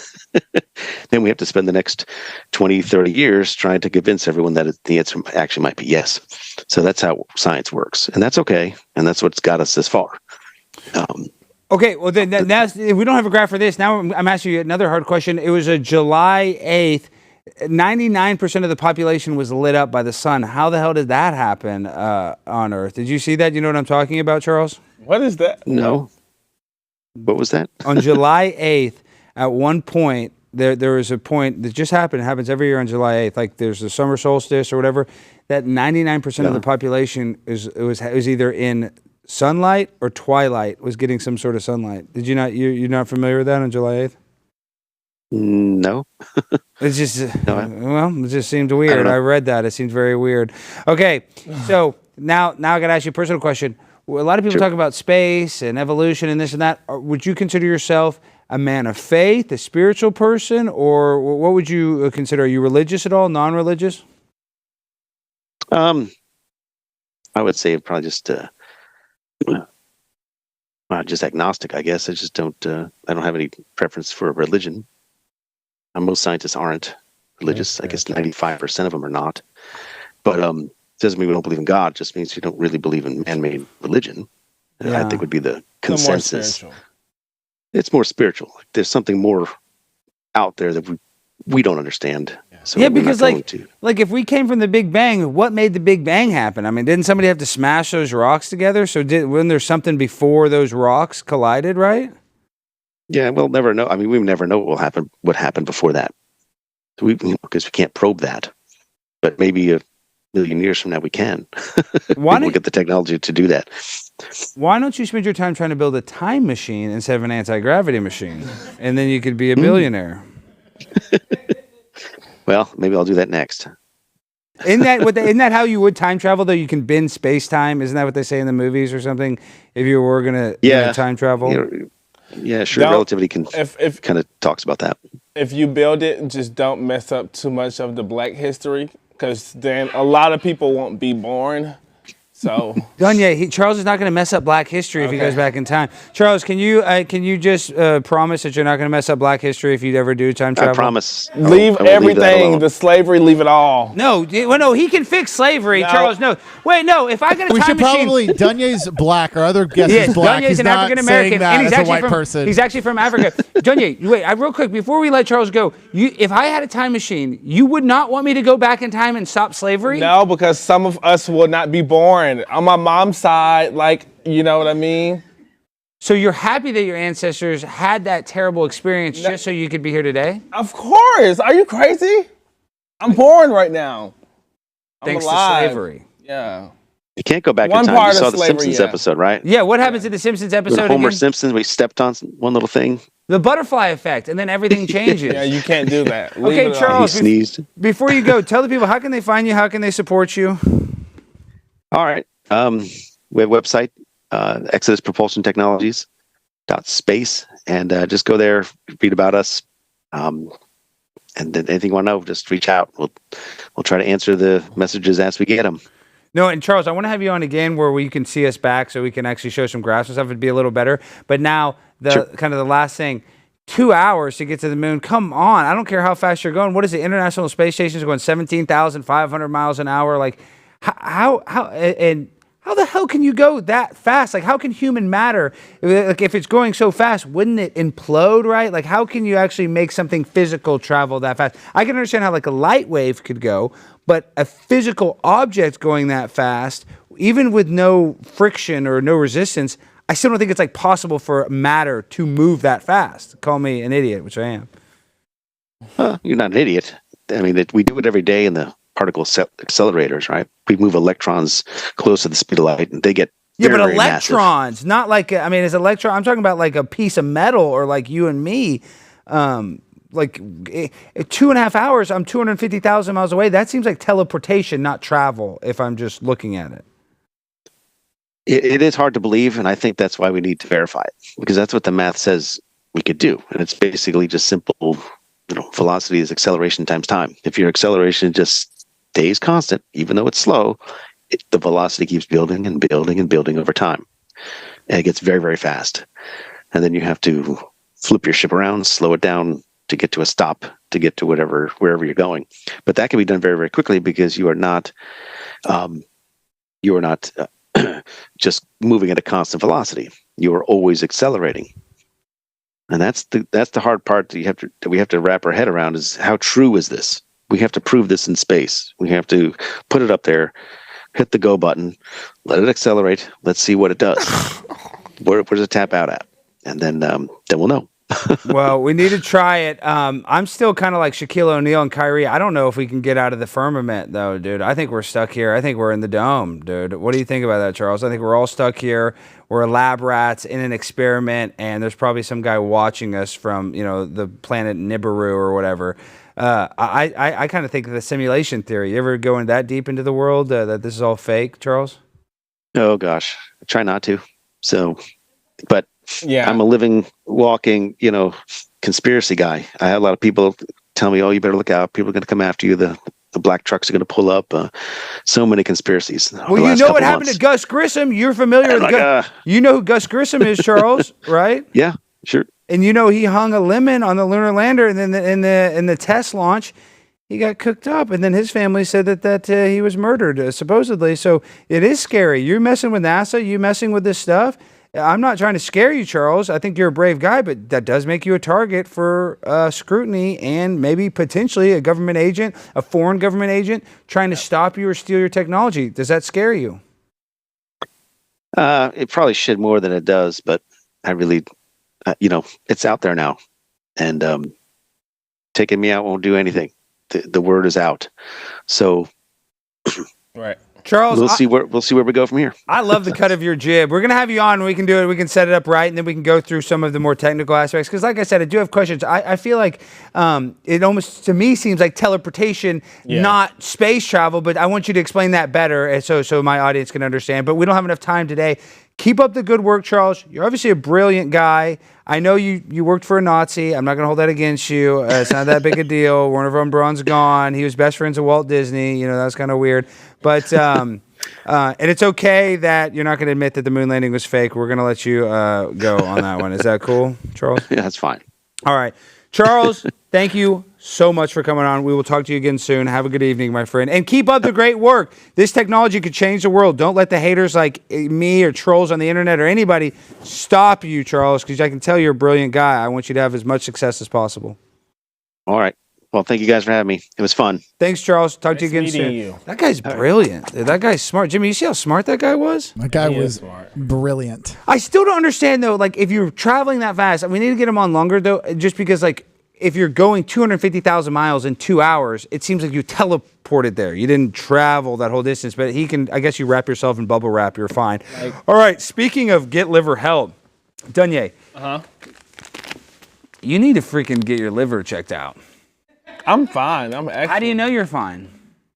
we have to spend the next 20, 30 years trying to convince everyone that the answer actually might be yes. So that's how science works. And that's okay. And that's what's got us this far. Okay, well, then that's, if we don't have a graph for this, now I'm asking you another hard question. It was a July 8th. 99% of the population was lit up by the sun. How the hell did that happen on Earth? Did you see that? You know what I'm talking about, Charles? What is that? No. What was that? On July 8th, at one point, there was a point that just happened. It happens every year on July 8th. Like there's the summer solstice or whatever. That 99% of the population was either in sunlight or twilight, was getting some sort of sunlight. Did you not? You're not familiar with that on July 8th? No. It's just it just seemed I weird. don't know. I read that. It seemed very weird. Okay, so now I got to ask you a personal question. A lot of people talk about space and evolution and this and that. Would you consider yourself a man of faith, a spiritual person, or what would you consider? Are you religious at all? Non-religious? I would say probably just agnostic, I guess. I just don't. I don't have any preference for religion. Most scientists aren't religious. I guess 95% of them are not. But doesn't mean we don't believe in God. It just means you don't really believe in man-made religion. I think would be the consensus. It's more spiritual. There's something more out there that we don't understand. So because like if we came from the Big Bang, what made the Big Bang happen? I mean, didn't somebody have to smash those rocks together? So wasn't there something before those rocks collided, right? Yeah, we'll never know. I mean, we never know what happened before that. Because we can't probe that. But maybe a million years from now we can. We'll get the technology to do that. Why don't you spend your time trying to build a time machine instead of an anti-gravity machine? And then you could be a billionaire. Well, maybe I'll do that next. Isn't that how you would time travel, though? You can bend space-time. Isn't that what they say in the movies or something? If you were going to time travel? Yeah, sure. Relativity kind of talks about that. If you build it, just don't mess up too much of the Black history, because then a lot of people won't be born. So Duanye, Charles is not going to mess up Black history if he goes back in time. Charles, can you just promise that you're not going to mess up Black history if you ever do time travel? I promise. Leave everything, the slavery, leave it all. No, he can fix slavery. No. Charles, no. Wait, no. If I got a time machine, Dunye's Black. Our other guest is Black. Dunye's He's an not African American, saying that and he's as a actually white from person. He's actually from Africa. Dunye, wait, real quick before we let Charles go, if I had a time machine, you would not want me to go back in time and stop slavery? No, because some of us will not be born. On my mom's side, like, you know what I mean? So you're happy that your ancestors had that terrible experience just so you could be here today? Of course. Are you crazy? I'm born right now. Thanks I'm alive. to slavery. Yeah. You can't go back One in time. part You of saw the slavery, Simpsons yeah. episode, right? Yeah, what happens in the Simpsons episode When Homer again? Simpson, we stepped on one little thing. The butterfly effect, and then everything changes. Yeah, you can't do that. Leave Okay, it Charles, He sneezed. before you go, tell the people, how can they find you? How can they support you? All right. We have a website, Exodus Propulsion Technologies .space, and just go there, read about us. And then anything you want to know, just reach out. We'll try to answer the messages as we get them. No, and Charles, I want to have you on again where you can see us back so we can actually show some graphs and stuff. It'd be a little better. But now, kind of the last thing, 2 hours to get to the moon. Come on. I don't care how fast you're going. What is the International Space Station is going 17,500 miles an hour? Like, how the hell can you go that fast? Like, how can human matter, like, if it's going so fast, wouldn't it implode, right? Like, how can you actually make something physical travel that fast? I can understand how, like, a light wave could go, but a physical object going that fast, even with no friction or no resistance, I still don't think it's, like, possible for matter to move that fast. Call me an idiot, which I am. You're not an idiot. I mean, we do it every day in the particle accelerators, right? We move electrons close to the speed of light, and they get very, but very electrons, massive. not like is electron. I'm talking about like a piece of metal, or like you and me. Like 2.5 hours, I'm 250,000 miles away. That seems like teleportation, not travel. If I'm just looking at it. It is hard to believe, and I think that's why we need to verify it, because that's what the math says we could do, and it's basically just simple. Velocity is acceleration times time. If your acceleration just stays constant, even though it's slow, the velocity keeps building and building and building over time. And it gets very, very fast. And then you have to flip your ship around, slow it down to get to a stop, to get to wherever you're going. But that can be done very, very quickly because you are not just moving at a constant velocity. You are always accelerating. And that's the hard part that we have to wrap our head around is how true is this? We have to prove this in space. We have to put it up there, hit the go button, let it accelerate. Let's see what it does. Where does it tap out at? And then we'll know. Well, we need to try it. I'm still kind of like Shaquille O'Neal and Kyrie. I don't know if we can get out of the firmament, though, dude. I think we're stuck here. I think we're in the dome, dude. What do you think about that, Charles? I think we're all stuck here. We're lab rats in an experiment, and there's probably some guy watching us from, the planet Nibiru or whatever. I kind of think of the simulation theory. You ever go in that deep into the world that this is all fake, Charles? Oh gosh, I try not to. So, but Yeah. I'm a living, walking, conspiracy guy. I have a lot of people tell me, "Oh, you better look out. People are going to come after you. The black trucks are going to pull up." So many conspiracies. Well, you know what happened to Gus Grissom. You're familiar with you know who Gus Grissom is, Charles, right? Yeah, sure. And he hung a lemon on the lunar lander, and then in the test launch, he got cooked up, and then his family said that he was murdered, supposedly. So it is scary. You're messing with NASA. You messing with this stuff. I'm not trying to scare you, Charles. I think you're a brave guy, but that does make you a target for scrutiny and maybe potentially a government agent, a foreign government agent, trying to stop you or steal your technology. Does that scare you? It probably should more than it does, but I really, it's out there now, and taking me out won't do anything. The word is out, so Right. Charles, we'll see where we go from here. I love the cut of your jib. We're going to have you on. We can do it. We can set it up right, and then we can go through some of the more technical aspects. Because like I said, I do have questions. I feel like it almost, to me, seems like teleportation, not space travel. But I want you to explain that better so my audience can understand. But we don't have enough time today. Keep up the good work, Charles. You're obviously a brilliant guy. I know you worked for a Nazi. I'm not going to hold that against you. It's not that big a deal. Werner von Braun's gone. He was best friends with Walt Disney. That's kind of weird. But and it's okay that you're not going to admit that the moon landing was fake. We're going to let you go on that one. Is that cool, Charles? Yeah, that's fine. All right. Charles, thank you so much for coming on. We will talk to you again soon. Have a good evening, my friend. And keep up the great work. This technology could change the world. Don't let the haters like me or trolls on the internet or anybody stop you, Charles, because I can tell you're a brilliant guy. I want you to have as much success as possible. All right. Well, thank you guys for having me. It was fun. Thanks, Charles. Talk to you again soon. That guy's brilliant. That guy's smart. Jimmy, you see how smart that guy was? That guy was brilliant. I still don't understand, though, like, if you're traveling that fast, we need to get him on longer, though, just because, like, if you're going 250,000 miles in 2 hours, it seems like you teleported there. You didn't travel that whole distance, but he can, I guess you wrap yourself in bubble wrap, you're fine. All right, speaking of get liver help, Duanye. You need to freaking get your liver checked out. I'm fine. I'm excellent. How do you know you're fine?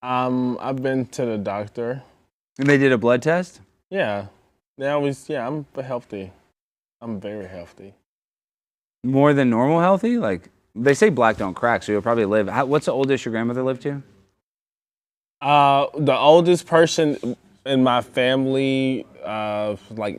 I've been to the doctor. And they did a blood test? Yeah. I'm healthy. I'm very healthy. More than normal healthy? Like, they say black don't crack, so you'll probably live. What's the oldest your grandmother lived to? The oldest person in my family, like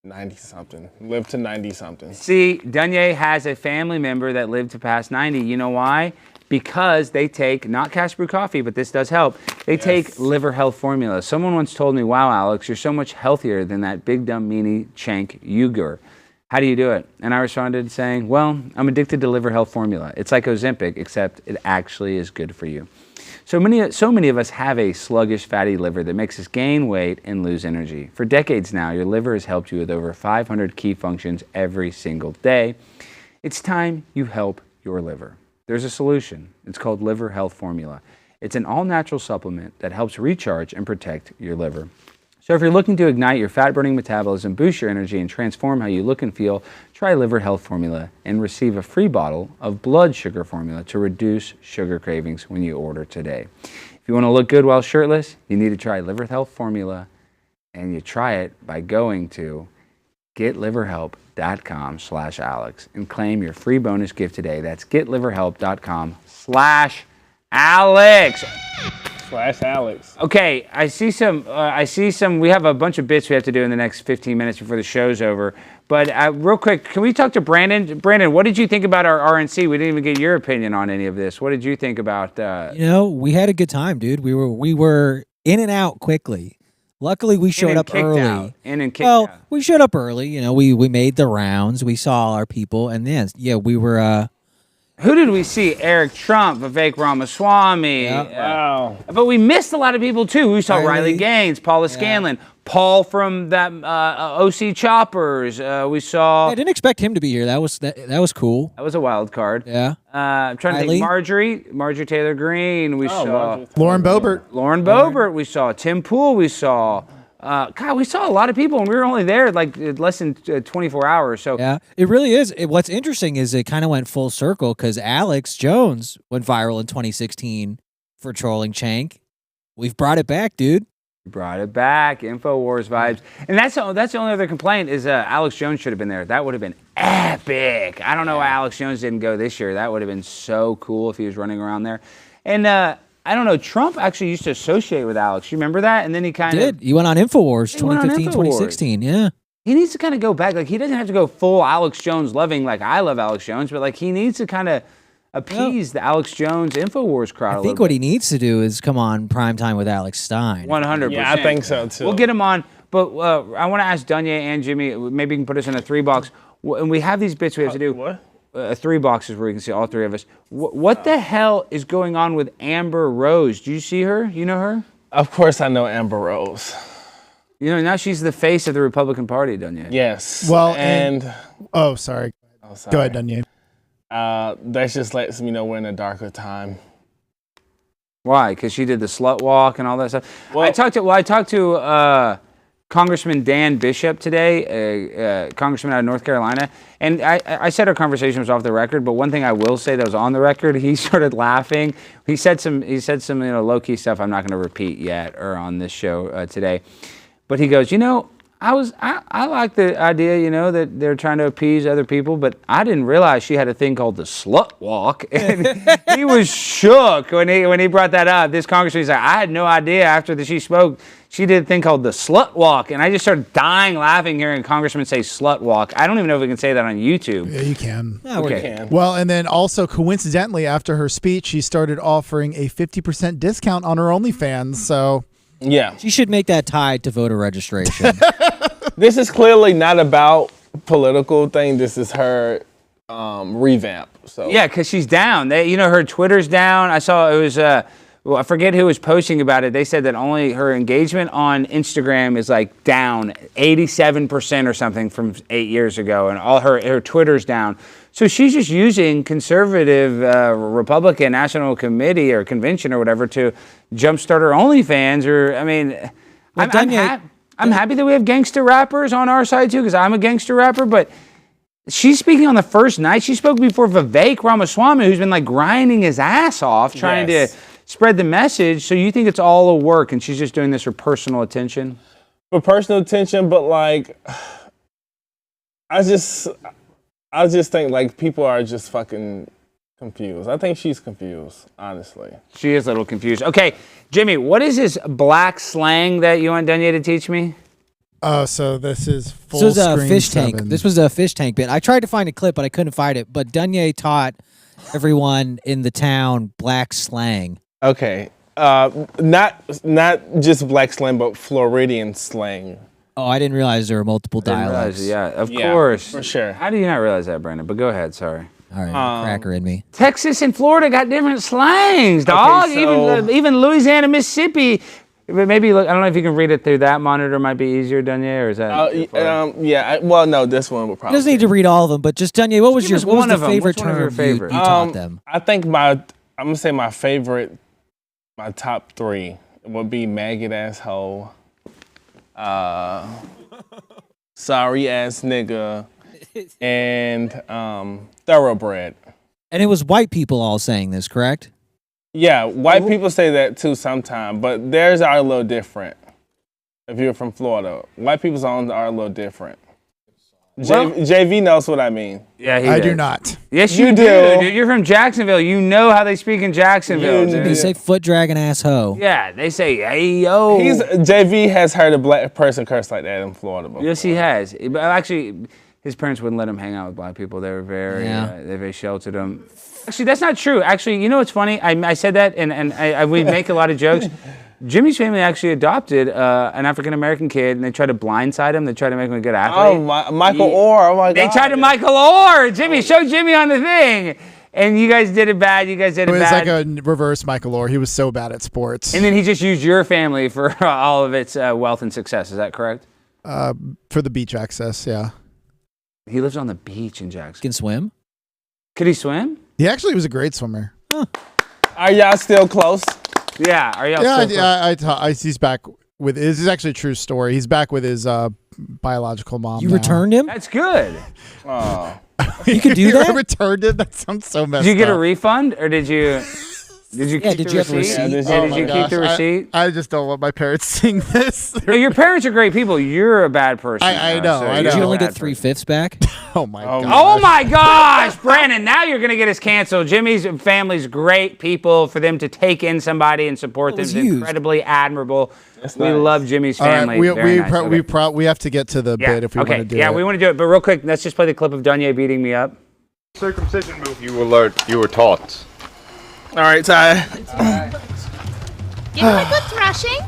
90-something, lived to 90-something. See, Duanye has a family member that lived to past 90. You know why? Because they take, not CastBrew Coffee, but this does help, they take liver health formula. Someone once told me, wow, Alex, you're so much healthier than that big dumb meanie Cenk Uygur. How do you do it? And I responded saying, well, I'm addicted to liver health formula. It's like Ozempic, except it actually is good for you. So many of us have a sluggish, fatty liver that makes us gain weight and lose energy. For decades now, your liver has helped you with over 500 key functions every single day. It's time you help your liver. There's a solution. It's called Liver Health Formula. It's an all-natural supplement that helps recharge and protect your liver. So if you're looking to ignite your fat-burning metabolism, boost your energy, and transform how you look and feel, try Liver Health Formula and receive a free bottle of blood sugar formula to reduce sugar cravings when you order today. If you want to look good while shirtless, you need to try Liver Health Formula, and you try it by going to getliverhelp.com/Alex and claim your free bonus gift today. That's getliverhelp.com/Alex. /Alex. Okay, I see some. We have a bunch of bits we have to do in the next 15 minutes before the show's over. But real quick, can we talk to Brandon? Brandon, what did you think about our RNC? We didn't even get your opinion on any of this. What did you think about? We had a good time, dude. We were in and out quickly. Luckily, we showed up early. We showed up early. We made the rounds. We saw our people, and then we were. Who did we see? Eric Trump, Vivek Ramaswamy. Yep. Wow. But we missed a lot of people too. We saw Riley Gaines, Paula Scanlon, Paul from that OC Choppers. We saw. I didn't expect him to be here. That was cool. That was a wild card. Yeah. I'm trying to think. Marjorie Taylor Greene. We saw Lauren Boebert. We saw Tim Pool. We saw. God, we saw a lot of people, and we were only there like less than 24 hours. So yeah, it really is. What's interesting is it kind of went full circle because Alex Jones went viral in 2016 for trolling Cenk. We've brought it back, dude. Brought it back, InfoWars vibes, and that's the only other complaint is Alex Jones should have been there. That would have been epic. I don't know why Alex Jones didn't go this year. That would have been so cool if he was running around there. And I don't know. Trump actually used to associate with Alex. You remember that? And then he kind of He went on InfoWars 2015, 2016. Yeah. He needs to kind of go back. Like he doesn't have to go full Alex Jones loving like I love Alex Jones, but like he needs to kind of appease the Alex Jones InfoWars crowd. I think what he needs to do is come on Primetime with Alex Stein. 100%. Yeah, I think so too. We'll get him on. But I want to ask Duanye and Jimmy. Maybe you can put us in a 3-box. And we have these bits we have to do. What? 3 boxes where you can see all 3 of us. What the hell is going on with Amber Rose? Do you see her? You know her? Of course I know Amber Rose. You know, now she's the face of the Republican Party, Duanye. Yes. Well, and oh, sorry. Go ahead, Duanye. That just lets me know we're in a darker time. Why? Because she did the slut walk and all that stuff. Well, I talked to Congressman Dan Bishop today, Congressman out of North Carolina, and I said our conversation was off the record, but one thing I will say that was on the record, he started laughing. He said some low key stuff I'm not going to repeat yet or on this show today, but he goes, I like the idea, that they're trying to appease other people, but I didn't realize she had a thing called the slut walk. And he was shook when he brought that up. This congressman, he's like, I had no idea after she spoke, she did a thing called the slut walk. And I just started dying laughing hearing a congressman say slut walk. I don't even know if we can say that on YouTube. Yeah, you can. Yeah, we can. Well, and then also coincidentally, after her speech, she started offering a 50% discount on her OnlyFans. So yeah, she should make that tied to voter registration. This is clearly not about political thing. This is her revamp. So yeah, because she's down. Her Twitter's down. I saw it was. I forget who was posting about it. They said that only her engagement on Instagram is like down 87% or something from 8 years ago, and all her Twitter's down. So she's just using conservative Republican National Committee or convention or whatever to jumpstart her OnlyFans. I'm happy that we have gangster rappers on our side too, because I'm a gangster rapper. But she's speaking on the first night. She spoke before Vivek Ramaswamy, who's been like grinding his ass off trying to spread the message. So you think it's all a work, and she's just doing this for personal attention? For personal attention, but like, I just think like people are just fucking confused. I think she's confused, honestly. She is a little confused. Okay, Jimmy, what is this black slang that you want Duanye to teach me? Oh, so this is full This was a screen fish 7. tank. This was a fish tank bit. I tried to find a clip, but I couldn't find it. But Duanye taught everyone in the town black slang. Okay, not just black slang, but Floridian slang. Oh, I didn't realize there were multiple dialects. Yeah, of course. For sure. How do you not realize that, Brandon? But go ahead, sorry. All right, cracker in me. Texas and Florida got different slangs, dog. Okay, so even Louisiana, Mississippi. Maybe look. I don't know if you can read it through that monitor. Might be easier, Duanye, or is that? No, this one would probably. He doesn't need to read all of them, but just Duanye, what was the favorite term you taught them? I think I'm gonna say my favorite, my top 3 would be maggot asshole, sorry ass nigga, and thoroughbred. And it was white people all saying this, correct? Yeah, white people say that too sometimes, but theirs are a little different. If you're from Florida, white people's own are a little different. JV knows what I mean. Yeah, I do not. Yes, you do. Dude. You're from Jacksonville. You know how they speak in Jacksonville. They say foot dragging ass hoe. Yeah, they say hey yo. JV has heard a black person curse like that in Florida before. Yes, he has. But actually, his parents wouldn't let him hang out with black people. They were they very sheltered him. Actually, that's not true. Actually, you know what's funny? I said that, and we make a lot of jokes. Jimmy's family actually adopted an African-American kid, and they tried to blindside him. They tried to make him a good athlete. Oh, Michael Orr. Oh, my God. They tried to Michael Orr. Jimmy, show Jimmy on the thing. And you guys did it bad. You guys did it It was bad. like a reverse Michael Orr. He was so bad at sports. And then he just used your family for all of its wealth and success. Is that correct? For the beach access, yeah. He lives on the beach in Jackson. Can swim? Could he swim? He actually was a great swimmer. Are y'all still close? Yeah. Are y'all Yeah, still close? he's back with. This is actually a true story. He's back with his biological mom. You now. returned him? That's good. Oh. You could do that? Returned it? That sounds so messed up. Did you get a refund or did you keep did the you have a receipt? receipt? Did you keep the receipt? I just don't want my parents seeing this. No, your parents are great people. You're a bad person. I know, I Did know. you only Bad get 3/5 back? Oh my god. Oh my gosh, Brandon, now you're going to get us canceled. Jimmy's family's great people. For them to take in somebody and support them is incredibly admirable. We love Jimmy's family. All right, Very nice. we have to get to the bit if we want to do it. Yeah, we want to do it. But real quick, let's just play the clip of Duanye beating me up. Circumcision move you were taught. All right, Ty. Give him a good thrashing.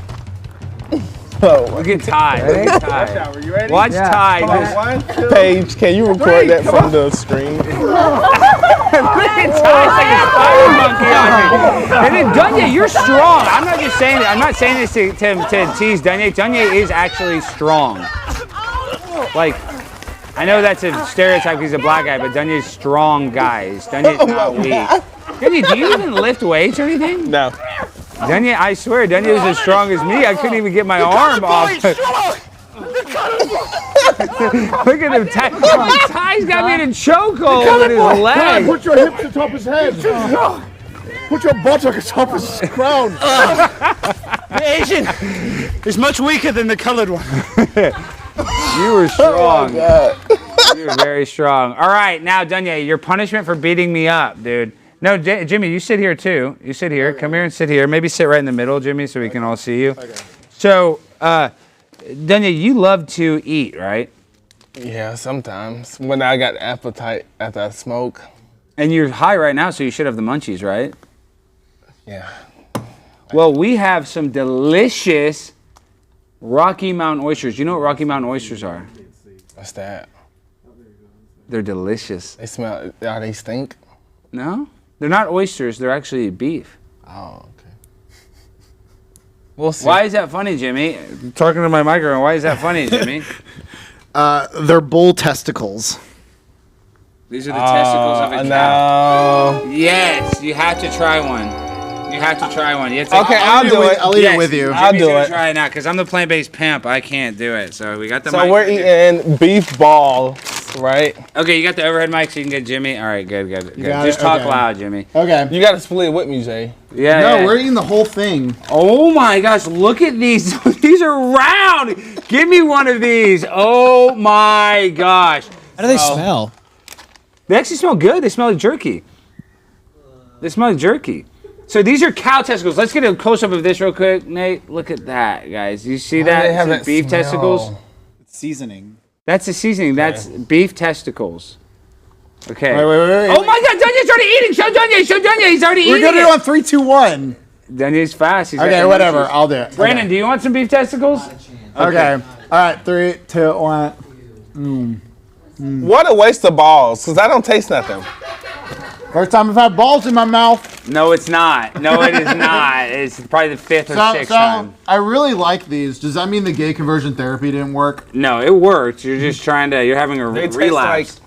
Look at Ty. Look at Ty. Are you ready? Watch Ty. Just, Paige, can you record that from the screen? look at Ty. It's like a spider monkey on me. And then Duanye, you're strong. I'm not just saying that. I'm not saying this to tease Duanye. Duanye is actually strong. Like, I know that's a stereotype. He's a black guy, but Dunye's strong guys. Dunye's not weak. Dunye, do you even lift weights or anything? No. Duanye, I swear, Dunye was as strong as me. I couldn't even get my arm off. Look at him. Ty's got me in a chokehold with his leg. Put your hips atop his head. Put your buttocks atop his crown. The Asian is much weaker than the colored one. You were strong. You were very strong. All right, now, Duanye, your punishment for beating me up, dude. No, Jimmy, you sit here too. You sit here. Okay. Come here and sit here. Maybe sit right in the middle, Jimmy, so we can all see you. Okay. So, Duanye, you love to eat, right? Yeah, sometimes. When I got appetite after I smoke. And you're high right now, so you should have the munchies, right? Yeah. Well, we have some delicious Rocky Mountain oysters. You know what Rocky Mountain oysters are? What's that? They're delicious. They smell, they stink? No? They're not oysters. They're actually beef. Oh, okay. We'll see. Why is that funny, Jimmy? I'm talking to my microphone. Why is that funny, Jimmy? They're bull testicles. These are the testicles of a cow. No. Yes, you have to try one. You have to try one. You have to, Okay, I'll do it. I'll eat it with you. I'll do it. Try it now, because I'm the plant-based pimp. I can't do it. So we got the mic. So we're eating beef balls, right? Okay, you got the overhead mic so you can get Jimmy. All right, good. got Just it? talk Okay. loud, Jimmy. Okay. You got to split it with me, Jay. Yeah. No, yeah. we're eating the whole thing. Oh my gosh, look at these. These are round. Give me one of these. Oh my gosh. How do they smell? They actually smell good. They smell like jerky. They smell like jerky. So these are cow testicles. Let's get a close-up of this real quick, Nate. Look at that, guys. You see that? they have It's that beef smell? testicles. Seasoning. That's the seasoning. That's beef testicles. Okay. Wait. Oh my God, Dunye's already eating. Show Dunye. He's already eating. We're gonna do it on 3, 2, 1. Dunye's fast. He's got Okay, the whatever. munchies. I'll do it. Brandon, do you want some beef testicles? Okay. All right, 3, 2, 1. What a waste of balls, because I don't taste nothing. First time I've had balls in my mouth. No, it's not. No, it is not. It's probably the fifth or sixth time. I really like these. Does that mean the gay conversion therapy didn't work? No, it worked. You're just trying to. You're having a They taste relapse.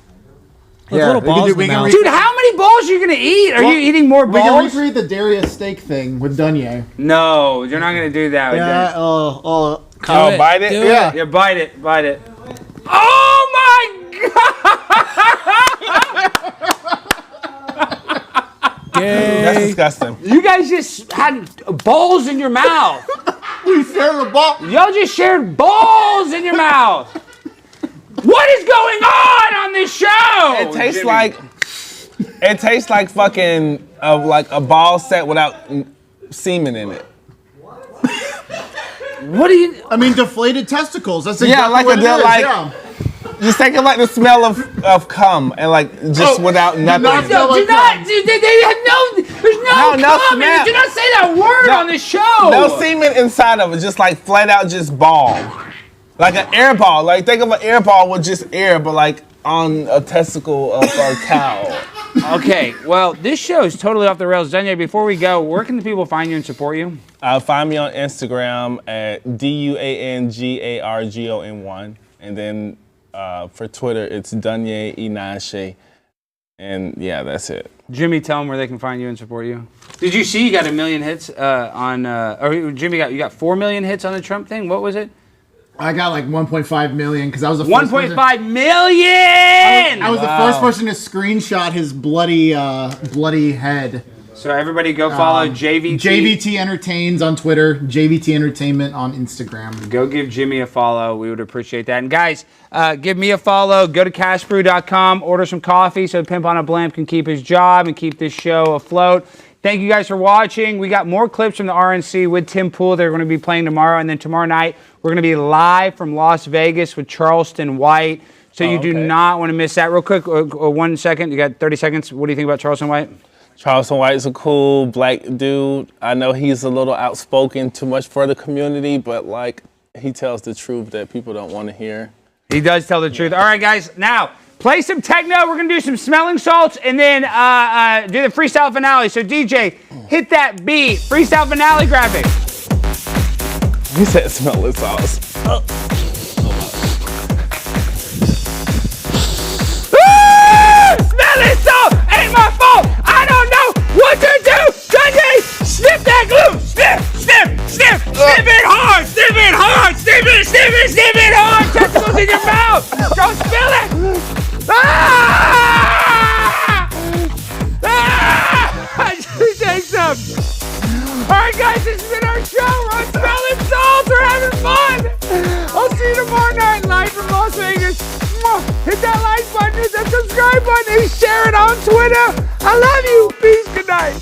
With little balls in the mouth. Dude, how many balls are you gonna eat? Are you eating more We can balls? recreate the Darius steak thing with Duanye. No, you're not gonna do that. With Yeah. that. Oh, bite it? Do Yeah. Yeah, bite it. Bite it. Oh my God! That's disgusting. You guys just had balls in your mouth. We shared the ball. Y'all just shared balls in your mouth. What is going on this show? It tastes like fucking like a ball set without semen in it. What do you? I mean, deflated testicles. That's Yeah, exactly like what a it is. like Yeah. just think of like the smell of cum and like just without nothing. not smell like cum. They have no. There's no No cum in it. smell. Do not say that word No. on this show. No semen inside of it, just like flat out just ball. Like an air ball. Like think of an air ball with just air, but like on a testicle of a cow. Okay, well, this show is totally off the rails. Duanye, before we go, where can the people find you and support you? Find me on Instagram at DUANGARGON1. And then for Twitter, it's Duanye Inashe. And yeah, that's it. Jimmy, tell them where they can find you and support you. Did you see you got 1 million hits or Jimmy, you got 4 million hits on the Trump thing? What was it? I got like 1.5 million because I was the 1.5 million! I was the first person to screenshot his bloody head. So everybody go follow JVT. JVT Entertains on Twitter, JVT Entertainment on Instagram. Go give Jimmy a follow. We would appreciate that. And guys, give me a follow. Go to CastBrew.com. Order some coffee so Pimp on a Blimp can keep his job and keep this show afloat. Thank you guys for watching. We got more clips from the RNC with Tim Pool. They're going to be playing tomorrow. And then tomorrow night, we're going to be live from Las Vegas with Charleston White. So you do not want to miss that. Real quick, 1 second. You got 30 seconds. What do you think about Charleston White? Charleston White's a cool black dude. I know he's a little outspoken, too much for the community, but like he tells the truth that people don't want to hear. He does tell the truth. All right, guys. Now, play some techno. We're going to do some smelling salts and then do the freestyle finale. So, DJ, hit that beat. Freestyle finale graphic. He said smelling salts. Smelling salt ain't my fault. I don't know what to do. Duanye, sniff that glue. Sniff, sniff, sniff. Sniff it hard. Sniff it hard. Sniff it, sniff it, sniff it hard. Testicles in your mouth. Don't spill it. Take some. All right, guys, this has been our show. We're on Smelling Salts. We're having fun. I'll see you tomorrow night live from Las Vegas. Hit that like button, hit that subscribe button, and share it on Twitter. I love you. Peace. Good night.